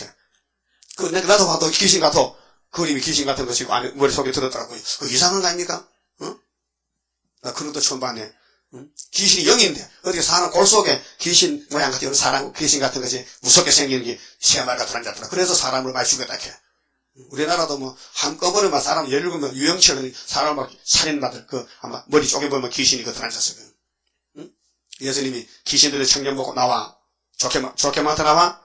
나도 봐도 귀신 같아. 그림이 귀신 같은 것이고 안에 머릿속에 들었더라고요. 이상한 거 아닙니까? 응? 나 그런 것도 처음 봤네. 응? 귀신이 영인데 어떻게 사람 골 속에 귀신 모양 같은 사람 귀신 같은 것이 무섭게 생기는 게 3마리가 들어앉았더라. 그래서 사람을 많이 죽였다 해. 우리나라도 뭐 한꺼번에 막 사람 17명 유영철은 사람 막 살인마들 아마 머리 쪼개보면 귀신이 들어앉았어요. 응? 예수님이 귀신들의 청년 보고 나와. 좋게 많다 나와.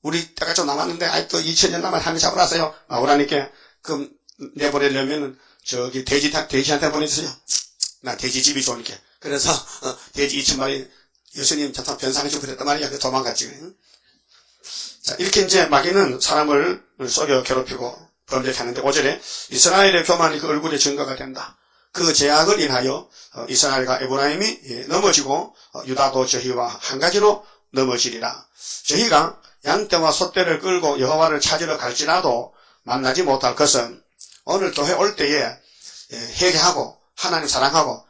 우리 때가 좀 남았는데 아직도 2000년 남아 한개 잡아놨어요. 나오라니까. 그럼 내보내려면은 저기 돼지한테 보내주세요. 나 돼지집이 좋으니까. 그래서 돼지 2000마리 예수님 잠깐 변상해주고 그랬단 말이야. 도망갔지. 응? 자, 이렇게 이제 마귀는 사람을 속여 괴롭히고 범죄하는데 5절에 이스라엘의 교만이 그 얼굴의 증거가 된다. 그 제약을 인하여 이스라엘과 에브라임이 넘어지고 유다도 저희와 한 가지로 넘어지리라. 저희가 양떼와 소떼를 끌고 여호와를 찾으러 갈지라도 만나지 못할 것은 오늘 교회 올 때에 회개하고 하나님 사랑하고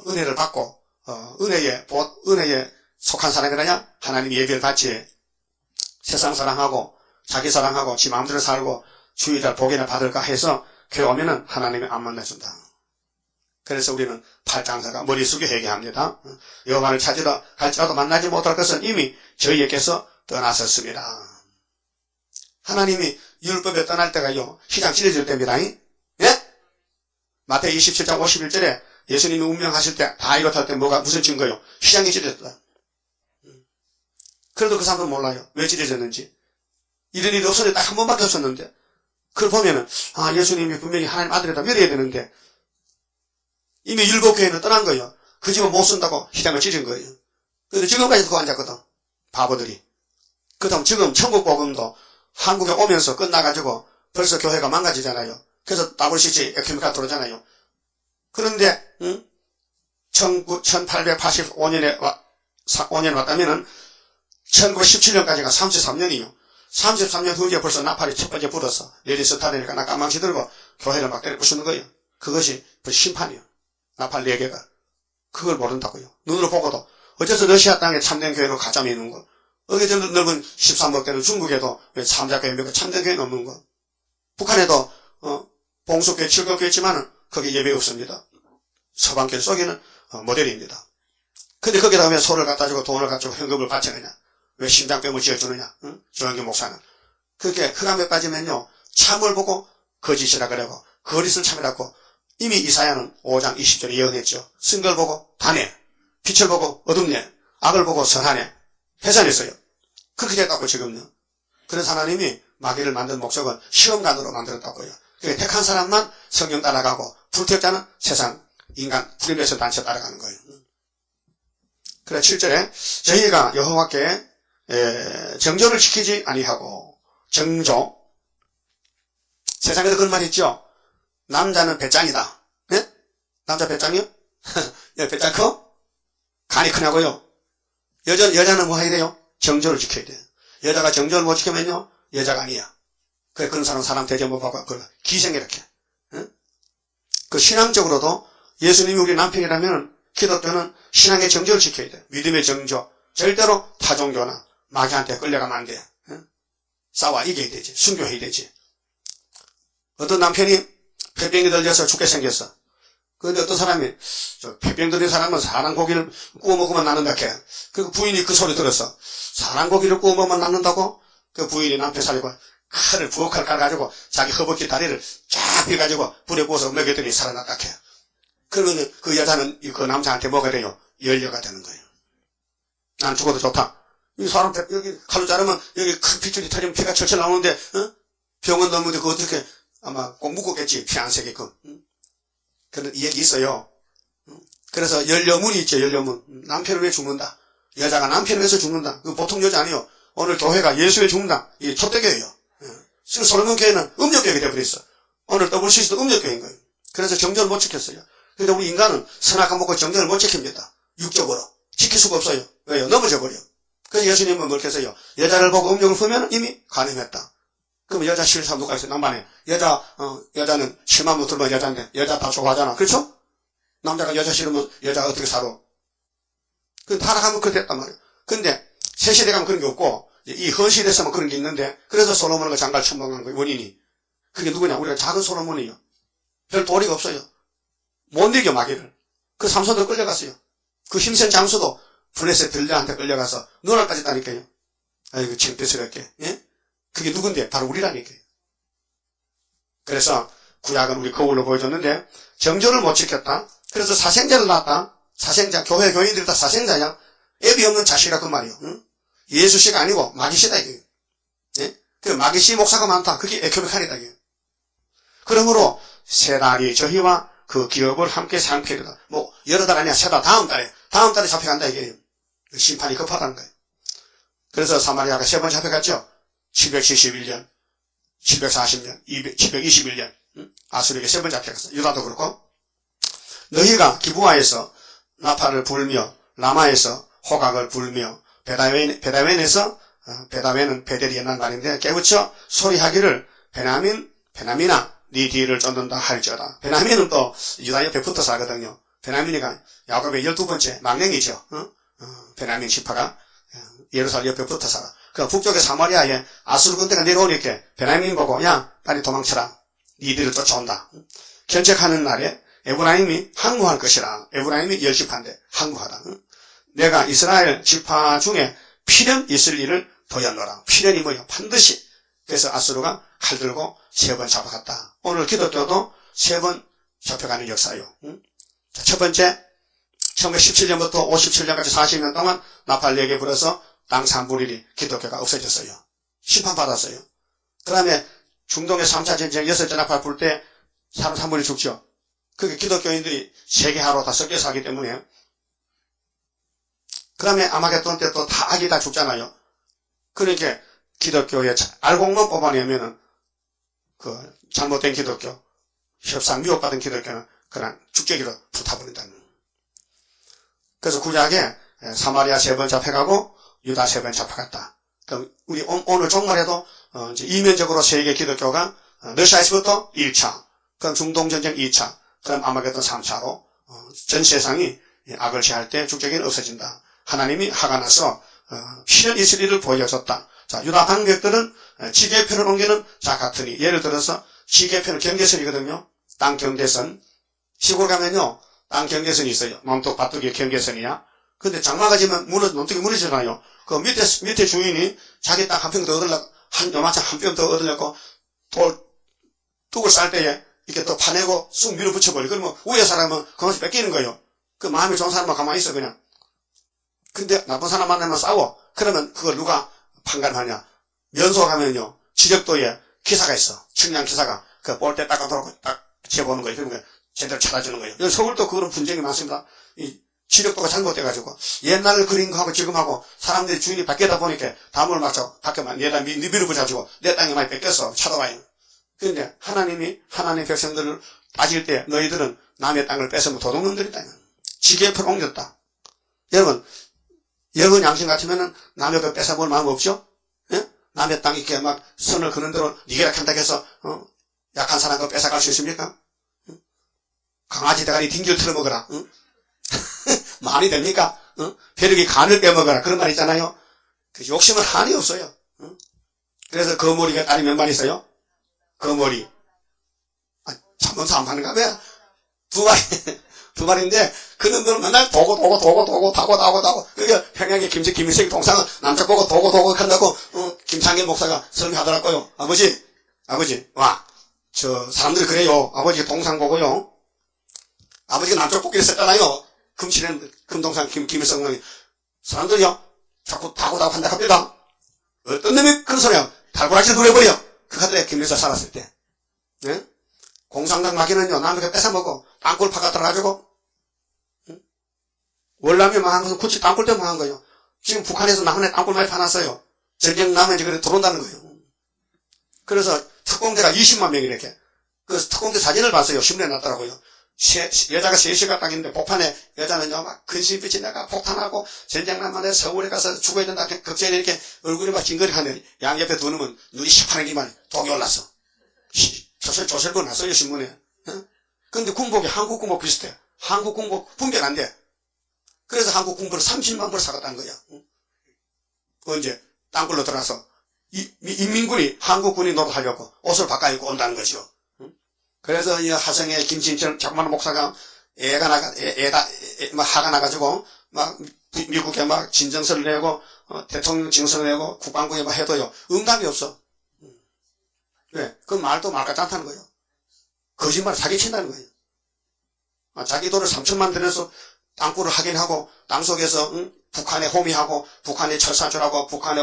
은혜를 받고 은혜에 속한 사람이라냐, 하나님 예배를 받지, 세상 사랑하고 자기 사랑하고 지 마음대로 살고 주의를 복이나 받을까 해서 교회 오면은 하나님이 안 만나준다. 그래서 우리는 팔장사가 머리 숙여 회개합니다. 여호와를 찾으러 갈지라도 만나지 못할 것은 이미 저희에게서 떠나섰습니다. 하나님이 율법에 떠날 때가요, 휘장 찢어질 때입니다. 예? 마태복음 27장 51절에 예수님이 운명하실 때 다 이렇다 때 무슨 증거요? 휘장이 찢어졌다. 그래도 그 사람들은 몰라요. 왜 찢어졌는지. 이런 일이 없었는데 딱 한 번밖에 없었는데, 그걸 보면은 예수님이 분명히 하나님 아들이다 믿어야 되는데 이미 율법교회는 떠난 거예요. 그 집은 못 쓴다고 휘장을 찢은 거예요. 근데 지금까지 듣고 앉았거든. 바보들이. 그 다음 지금 천국복음도 한국에 오면서 끝나가지고 벌써 교회가 망가지잖아요. 그래서 WCC 에큐메니카 들어오잖아요. 그런데 1885년에 5년에 왔다면은 1917년까지가 33년이요. 33년 후에 벌써 나팔이 첫 번째 불었어. 레리스타르니까 나 깜망치 들고 교회를 막 때려 부수는 거예요. 그것이 벌써 심판이요. 나팔 4개가. 그걸 모른다고요. 눈으로 보고도. 어째서 러시아 땅에 참된 교회는 가짜미 있는 거. 어디 저 넓은 13억대는 중국에도 왜 참자교회 몇 개 참된 교회는 없는 거. 북한에도 봉수교회 7교회 있지만은 거기 예배 없습니다. 서방교회 속에는 모델입니다. 근데 거기다 왜 소를 갖다 주고 돈을 갖다 주고 현금을 바치느냐. 왜 심장병을 지어주느냐. 조영기 목사는. 그렇게 흑암에 빠지면요. 참을 보고 거짓이라 그러고 거짓을 참이라고 이미 이사야는 5장 20절에 예언했죠. 쓴 걸 보고 다네. 빛을 보고 어둡네. 악을 보고 선하네. 해산했어요. 그렇게 됐다고 지금요. 그래서 하나님이 마귀를 만든 목적은 시험관으로 만들었다고요. 그러니까 택한 사람만 성경 따라가고 불택자는 세상 인간 불임에서 단체 따라가는 거예요. 그래 7절에 저희가 여호와께 정조를 지키지 아니하고 정조 세상에서 그런 말 있죠. 남자는 배짱이다. 예? 남자 배짱이요? 배짱 커? 간이 크냐고요? 여자는 뭐 해야 돼요? 정조를 지켜야 돼요. 여자가 정조를 못 지키면요, 여자가 아니야. 그런 사람 대접 못 받고, 기생이 이렇게. 응? 그 신앙적으로도 예수님이 우리 남편이라면 기독교는 신앙의 정조를 지켜야 돼요. 믿음의 정조. 절대로 타종교나 마귀한테 끌려가면 안 돼. 응? 싸워 이겨야 되지. 순교해야 되지. 어떤 남편이 폐병이 들려서 죽게 생겼어. 그런데 어떤 사람이, 폐병 들린 사람은 사람 고기를 구워 먹으면 낫는다 해. 그 부인이 그 소리 들었어. 사람 고기를 구워 먹으면 낫는다고? 그 부인이 남편 살리고 칼을 부엌칼 깔아가지고 자기 허벅지 다리를 쫙 펴가지고 불에 구워서 먹였더니 살아났다 해. 그러면 그 여자는 그 남자한테 뭐가 돼요? 연료가 되는 거예요. 난 죽어도 좋다. 이 사람 여기 칼로 자르면 여기 큰 핏줄이 터지면 피가 철철 나오는데 병원 넣으면 그 어떻게 아마 꼭 묶었겠지. 피 안 새게끔. 그런 얘기 있어요. 그래서 연료문이 있죠. 연료문. 남편을 위해 죽는다. 여자가 남편을 위해서 죽는다. 그 보통 여자 아니요. 오늘 교회가 예수에 죽는다. 이게 촛대교회예요. 지금 솔로몬 교회는 음력교회가 되어버렸어. 오늘 WCC도 음력교회인 거예요. 그래서 정절을 못 지켰어요. 그런데 우리 인간은 선악과 먹고 정절을 못 지킵니다. 육적으로. 지킬 수가 없어요. 왜요? 넘어져 버려. 그래서 예수님은 뭘 했어요? 여자를 보고 음력을 보면 이미 간음했다. 그럼 여자 싫은 사람 누가 있어요? 남반에. 여자는 치마 못 들면 여자인데, 여자 다 좋아하잖아. 그렇죠? 남자가 여자 싫으면 여자가 어떻게 살아? 그 타락하면 그렇게 됐단 말이에요. 근데, 새 시대 가면 그런 게 없고, 이 헌시대에서만 그런 게 있는데, 그래서 솔로몬과 장가를 천방한 거예요, 원인이. 그게 누구냐? 우리가 작은 솔로몬이요. 별 도리가 없어요. 못 이겨, 마귀를. 그 삼손도 끌려갔어요. 그 힘센 장수도 블레셋 들려한테 끌려가서 눈알 빠졌다니까요. 아이고, 창피스럽게. 예? 그게 누군데? 바로 우리라니까요. 그래서 구약은 우리 거울로 보여줬는데 정조를 못 지켰다. 그래서 사생자를 낳았다. 사생자, 교인들이 다 사생자냐? 애비 없는 자식이라 그 말이요. 응? 예수씨가 아니고 마귀씨다 이거예요. 예? 그 마귀씨 목사가 많다. 그게 에큐메칼이다 이거예요. 그러므로 세 달이 저희와 그 기업을 함께 상필이다. 뭐 여러 달 아니야. 세 달 다음 달에 잡혀간다 이게요. 심판이 급하다는 거예요. 그래서 사마리아가 세 번 잡혀갔죠. 771년, 740년, 721년, 아수르에게 세 번 잡혀갔어. 유다도 그렇고. 너희가 기브아에서 나팔을 불며, 라마에서 호각을 불며, 베다웬에서, 베다웬은 베델이 옛날 말인데, 깨우쳐 소리하기를 베나민아, 네 뒤를 쫓는다 할지어다. 베나민은 또 유다 옆에 붙어서 하거든요. 베나민이가 야곱의 12번째 망령이죠. 베나민 지파가 예루살렘 옆에 붙어서 살아. 그 북쪽의 사마리아에 아수르 군대가 내려오니까 베냐민 보고 야 빨리 도망쳐라. 니들을 쫓아온다. 견책하는 날에 에브라임이 항구할 것이라. 에브라임이 열심한데 항구하다. 내가 이스라엘 지파 중에 필연 있을 일을 보였노라. 필연이 뭐야? 반드시. 그래서 아수르가 칼 들고 세 번 잡아갔다. 오늘 기독교도 세 번 잡혀가는 역사예요. 첫 번째 1917년부터 57년까지 40년 동안 나팔 4개 불어서 땅 3분의 1이 기독교가 없어졌어요. 심판받았어요. 그 다음에 중동의 3차 전쟁 6째 나팔 불 때 사람 3분의 1 죽죠. 그게 기독교인들이 세계화로 다 섞여서 하기 때문에. 그 그 다음에 아마겟돈 때 또 다 악이 다 죽잖아요. 그러니까 기독교에 알곡만 뽑아내면은 그 잘못된 기독교, 협상 미혹받은 기독교는 그냥 죽제기로 불타버린다는. 그래서 구약에 사마리아 3번 잡혀가고 유다 3번 잡혀갔다. 그럼 우리 오늘 종말에도 이제 이면적으로 세계 기독교가 러시아에서부터 1차, 그럼 중동전쟁 2차, 그럼 아마겟돈 3차로 전 세상이 악을 취할 때 죽제기는 없어진다. 하나님이 화가 나서 필연 있을 일을 보여줬다. 자, 유다 방백들은 지게편을 옮기는 자 같으니, 예를 들어서 지게편은 경계선이거든요. 땅 경계선. 시골 가면요, 땅 경계선이 있어요. 논둑 밭둑이 경계선이야. 근데 장마가 지면 논둑이 무너지잖아요. 그 밑에 주인이 자기 땅 한 평 더 얻으려고, 요만치 한 평 더 얻으려고 뚝을 쌀 때에 이렇게 또 파내고 쑥 밀어붙여버려. 그러면 위에 사람은 그것이 뺏기는 거예요. 그 마음이 좋은 사람은 가만히 있어, 그냥. 근데 나쁜 사람 만나면 싸워. 그러면 그걸 누가 판단하냐. 연소 가면요, 지적도에 기사가 있어. 측량 기사가. 그 볼 때 딱 재보는 거예요. 그러면 제대로 찾아주는 거예요. 서울도 그런 분쟁이 많습니다. 이 지적도가 잘못돼가지고. 옛날 그린 거하고 지금하고 사람들이 주인이 바뀌다 보니까 담을 맞춰, 밖에만 내다 밀어붙여가지고 내 땅에 많이 뺏겼어. 찾아와요. 그런데 하나님이 하나님의 백성들을 따질 때 너희들은 남의 땅을 뺏으면 도둑놈들이다. 지게편 옮겼다. 여러분 양심 같으면은 남의 거 뺏어볼 마음 없죠? 예? 남의 땅 이렇게 막 선을 그는 대로 니가 한다고 해서 약한 사람 거 뺏어갈 수 있습니까? 강아지 대가리 딩길 틀어먹어라. 말이 됩니까? 벼룩이 간을 빼먹어라. 그런 말 있잖아요. 그 욕심은 한이 없어요. 그래서 거머리가 딸이 몇 마리 있어요? 거머리. 잠깐만 안 하는가 봐. 두 마리인데, 그놈들은 맨날 도고. 그게 평양의 김일성 동상은 남쪽 보고 도고 한다고, 김창길 목사가 설명하더라고요. 아버지, 와, 사람들이 그래요. 아버지가 동상 보고요. 아버지가 남쪽 보기를 썼잖아요. 금동상 김일성 놈이. 사람들이요, 자꾸 다고 한다 합니다. 어떤 놈이 그런 소리야. 달고락질 부려버려. 그 카드에 김일성 살았을 때. 네? 공산당 마귀는요, 남의 거 뺏어먹고, 땅굴 파가 들어가지고, 월남이 망한 것은 굳이 땅굴 때문에 망한 거예요. 지금 북한에서 남한에 땅굴 많이 파놨어요. 전쟁 나면 이제 그래 들어온다는 거예요. 그래서 특공대가 20만 명이 이렇게. 그래서 특공대 사진을 봤어요. 신문에 났더라고요. 여자가 3시가 딱 있는데, 복판에 여자는요, 막 근심빛이 나가 폭탄하고, 전쟁 나면 서울에 가서 죽어야 된다. 걱정이 이렇게 얼굴이 막 징그리 하네. 양옆에 두 놈은 눈이 시퍼렇게만 독이 올랐어. 조설거 났어요, 신문에. 근데 군복이 한국 군복 비슷해. 한국 군복 분별 안 돼. 그래서 한국 군복을 30만 불 사갔다는 거야. 언제? 땅굴로 들어가서. 인민군이, 한국군이 노릇하려고 옷을 바꿔 입고 온다는 거죠. 그래서 이 하성의 김진철 자그마한 목사가 화가 나가지고, 막, 미국에 막 진정서를 내고, 대통령 징서를 내고, 국방부에 막 해도요. 응답이 없어. 왜? 그 말도 말 같지 않다는 거예요. 거짓말 사기친다는 거예요. 자기 돈을 3천만 들여서 땅굴을 확인하고 땅속에서 북한에 호미하고 북한에 철사주라고 북한에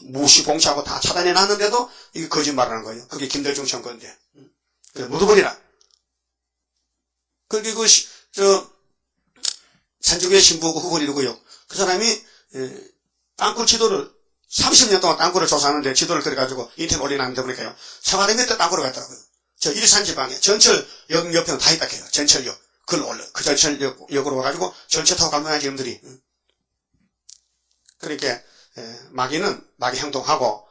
무시봉치하고 다 차단해 놨는데도 이게 거짓말하는 거예요. 그게 김대중 정권인데. 묻어버리라. 그리고 산주교의 신부 후보이고요. 그 사람이 땅굴 지도를 30년 동안 땅굴을 조사하는데 지도를 그려가지고 인터넷 올려놨는데 보니까요. 청와대 밑에 땅굴을 갔더라고요. 저 일산지방에 전철역 옆에는 다 있다 해요. 전철역. 그걸 올려. 그 전철역으로 와가지고 전철 타고 가면 지금들이. 그러니까 마귀는 마귀 행동하고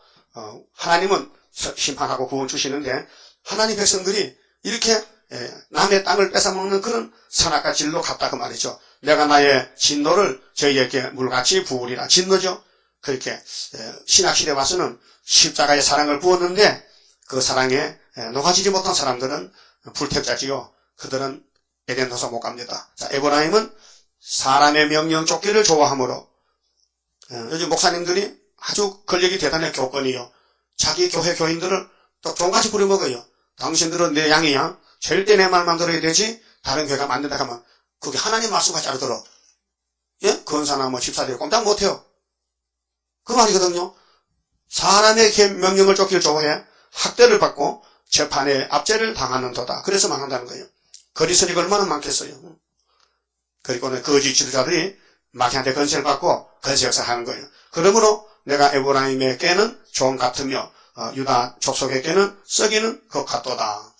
하나님은 심판하고 구원 주시는데 하나님 백성들이 이렇게 남의 땅을 뺏어먹는 그런 선악과 진로 같다 그 말이죠. 내가 나의 진노를 저희에게 물같이 부으리라. 진노죠. 그렇게 신학시대에 와서는 십자가의 사랑을 부었는데 그 사랑에 녹아지지 못한 사람들은 불택자지요. 그들은 에덴 도서 못 갑니다. 자, 에브라임은 사람의 명령 쫓기를 좋아하므로 요즘 목사님들이 아주 권력이 대단해 교권이요. 자기 교회 교인들을 또 종같이 부려먹어요. 당신들은 내 양이야. 절대 내 말만 들어야 되지. 다른 교회가 만든다 하면 그게 하나님 말씀과 잘 들어. 예? 권사나 뭐 집사들이 꼼짝 못해요. 그 말이거든요. 사람의 명령을 쫓기를 좋아해 학대를 받고 재판에 압제를 당하는 도다. 그래서 망한다는 거예요. 거리서리가 얼마나 많겠어요. 그리고는 거짓 지도자들이 마귀한테 건세를 받고 건세 역사를 하는 거예요. 그러므로 내가 에브라임에게는 종 같으며 유다 족속에게는 썩이는 것 같도다.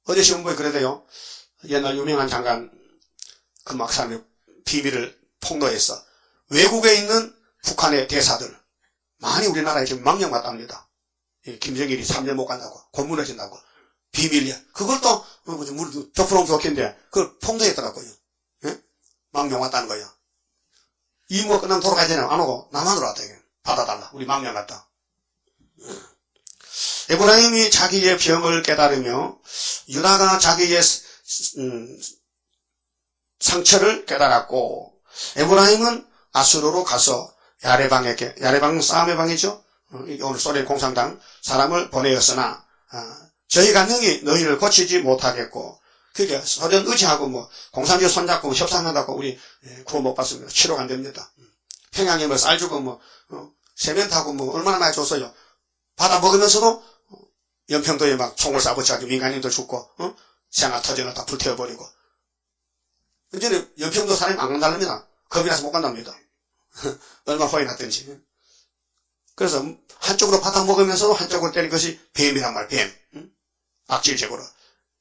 어제 시험부에 그래도요. 옛날 유명한 장관 그 막사람의 비밀을 폭로했어. 외국에 있는 북한의 대사들 많이 우리나라에 지금 망령받답니다. 김정일이 3년 못 간다고 고문해진다고 비밀이야. 그걸 또 덕프롱 좋겠는데 그걸 폭로했더라고요. 예? 망령 왔다는 거예요. 임무가 끝나면 돌아가잖아요. 안 오고 남한으로 왔다. 받아달라. 우리 망령 갔다. 에브라임이 자기의 병을 깨달으며 유다가 자기의 상처를 깨달았고 에브라임은 아수르로 가서 야레방 싸움의 방이죠. 오늘 소련 공산당 사람을 보내었으나 저희가 능히 너희를 고치지 못하겠고 그게 소련 의지하고 공산주의 손잡고 협상한다고 우리 구원 못 받습니다. 치료가 안 됩니다. 평양에 쌀 주고 세면 타고 얼마나 많이 줬어요. 받아 먹으면서도 연평도에 막 총을 쏴붙여가지고 민간인들 죽고 생활 터져놓다 불태워버리고 이제는 연평도 사람이 안 간다릅니다. 겁이 나서 못 간답니다. 얼마나 화이 났던지. 그래서 한쪽으로 받아 먹으면서도 한쪽으로 때린 것이 뱀이란 말, 뱀. 악질적으로.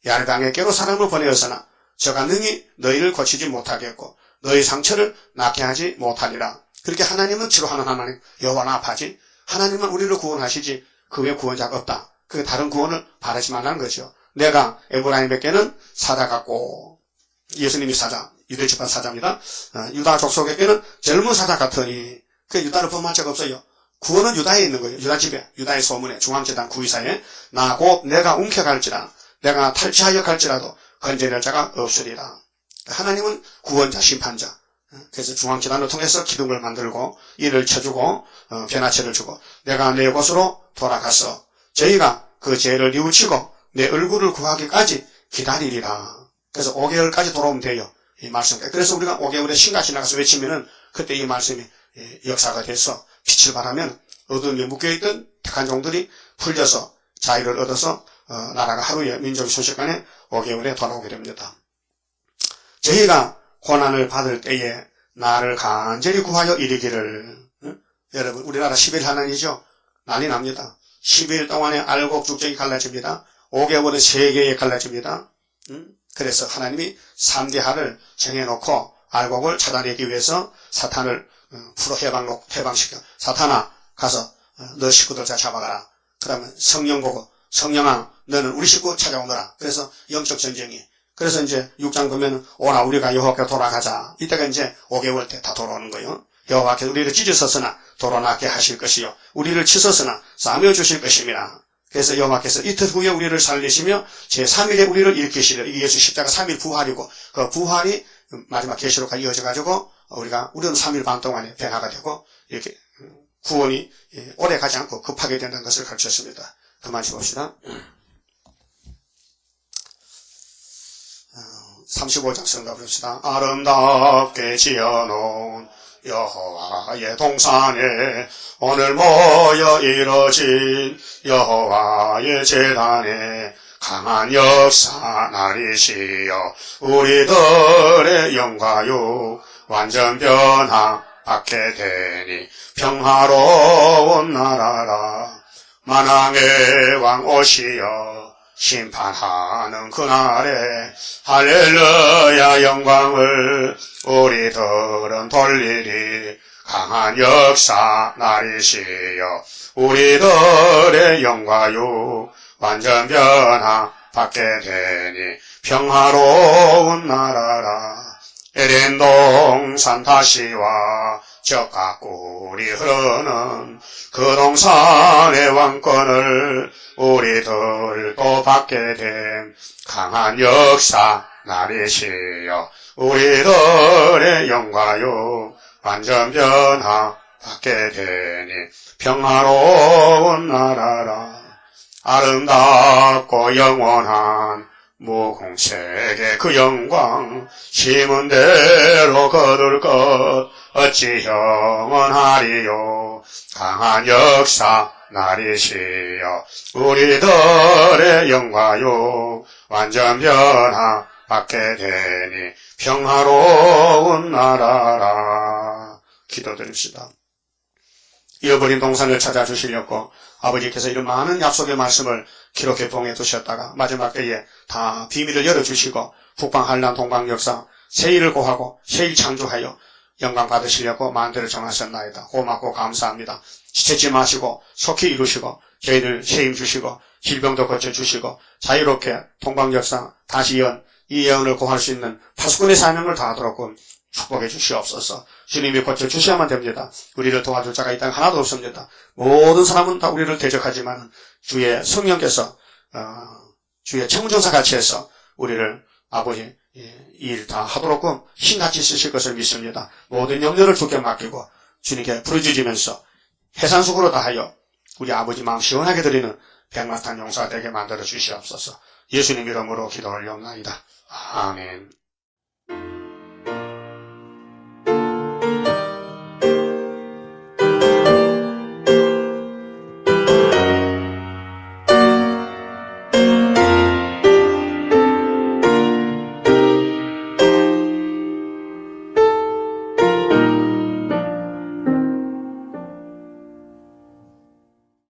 야르방에게로 사람을 보내었으나 저가 능히 너희를 고치지 못하겠고 너희 상처를 낫게 하지 못하리라. 그렇게 하나님은 치료하는 하나님, 여호와는 아파하지. 하나님은 우리를 구원하시지 그 외 구원자가 없다. 그 다른 구원을 바라지 말라는 거죠. 내가 에브라임에게는 사자 같고 예수님이 사자, 유대 집안 사자입니다. 유다 족속에게는 젊은 사자 같으니 그 유다를 범할 자가 없어요. 구원은 유다에 있는 거예요. 유다 집에, 유다의 소문에, 중앙재단 구의사에 나 곧 내가 움켜갈지라 내가 탈취하여 갈지라도 건져낼 자가 없으리라. 하나님은 구원자, 심판자. 그래서 중앙재단을 통해서 기둥을 만들고 이를 쳐주고 변화체를 주고 내가 내 곳으로 돌아가서 저희가 그 죄를 뉘우치고 내 얼굴을 구하기까지 기다리리라. 그래서 5개월까지 돌아오면 돼요. 이 말씀. 그래서 우리가 5개월에 신같이 나가서 외치면은 그때 이 말씀이 역사가 돼서 빛을 발하면 어둠에 묶여있던 택한 종들이 풀려서 자유를 얻어서 나라가 하루에 민족이 순식간에 5개월에 돌아오게 됩니다. 저희가 고난을 받을 때에 나를 간절히 구하여 이르기를 여러분 우리나라 10일 하나님이죠. 난리 납니다. 10일 동안에 알곡 죽적이 갈라집니다. 5개월은 3개에 갈라집니다. 그래서 하나님이 3대하를 정해놓고 알곡을 차단하기 위해서 사탄을 풀어 해방시켜 사탄아 가서 너 식구들 다 잡아가라. 그러면 성령 보고 성령아 너는 우리 식구 찾아오너라. 그래서 영적 전쟁이 그래서 이제 6장 보면 오라 우리가 여호와께 돌아가자. 이때가 이제 5개월 때 다 돌아오는 거예요. 여호와께서 우리를 찢으셨으나 돌아나게 하실 것이요 우리를 치셨으나 싸매어 주실 것입니다. 그래서 여호와께서 이틀 후에 우리를 살리시며 제3일에 우리를 일으키시려. 이게 예수 십자가 3일 부활이고 그 부활이 마지막 계시록까지 이어져가지고 우리는 3일 반 동안에 변화가 되고 이렇게 구원이 오래 가지 않고 급하게 된다는 것을 가르쳤습니다. 그만 봅시다. 35장 성가 봅시다. 아름답게 지어놓은 여호와의 동산에 오늘 모여 이뤄진 여호와의 제단에 강한 역사 나리시여 우리들의 영광요 완전 변화받게 되니 평화로운 나라라. 만왕의 왕 오시여 심판하는 그날에 할렐루야 영광을 우리들은 돌리리. 강한 역사 나리시여 우리들의 영광요 완전 변화 받게 되니 평화로운 나라라. 에덴 동산 다시와 적과 꿀이 흐르는 그 동산의 왕권을 우리들도 받게 된 강한 역사 나리시여 우리들의 영광요 완전 변화 받게 되니 평화로운 나라라. 아름답고 영원한 무공색의 그 영광 심은 대로 거둘 것 어찌 영원하리요. 강한 역사 나리시여 우리들의 영광요 완전 변화 받게 되니 평화로운 나라라. 기도드립시다. 잃어버린 동산을 찾아주시려고 아버지께서 이런 많은 약속의 말씀을 기록해 봉해 두셨다가 마지막 때에 다 비밀을 열어주시고 북방 한란 동방 역사 새일을 고하고 새일 창조하여 영광 받으시려고 만대를 정하셨나이다. 고맙고 감사합니다. 지체지 마시고 속히 이루시고 저희를 책임 주시고 질병도 고쳐주시고 자유롭게 동방 역사 다시 이 예언을 고할 수 있는 파수꾼의 사명을 다하도록 축복해 주시옵소서. 주님이 고쳐주셔야만 됩니다. 우리를 도와줄 자가 이 땅에 하나도 없습니다. 모든 사람은 다 우리를 대적하지만 주의 성령께서 주의 청정사 같이 해서 우리를 아버지 일 다 하도록 신같이 쓰실 것을 믿습니다. 모든 염려를 주께 맡기고 주님께 부르짖으면서 해산수고로 다하여 우리 아버지 마음 시원하게 드리는 백마탄 용사 되게 만들어 주시옵소서. 예수님 이름으로 기도 올려옵나이다. 아멘.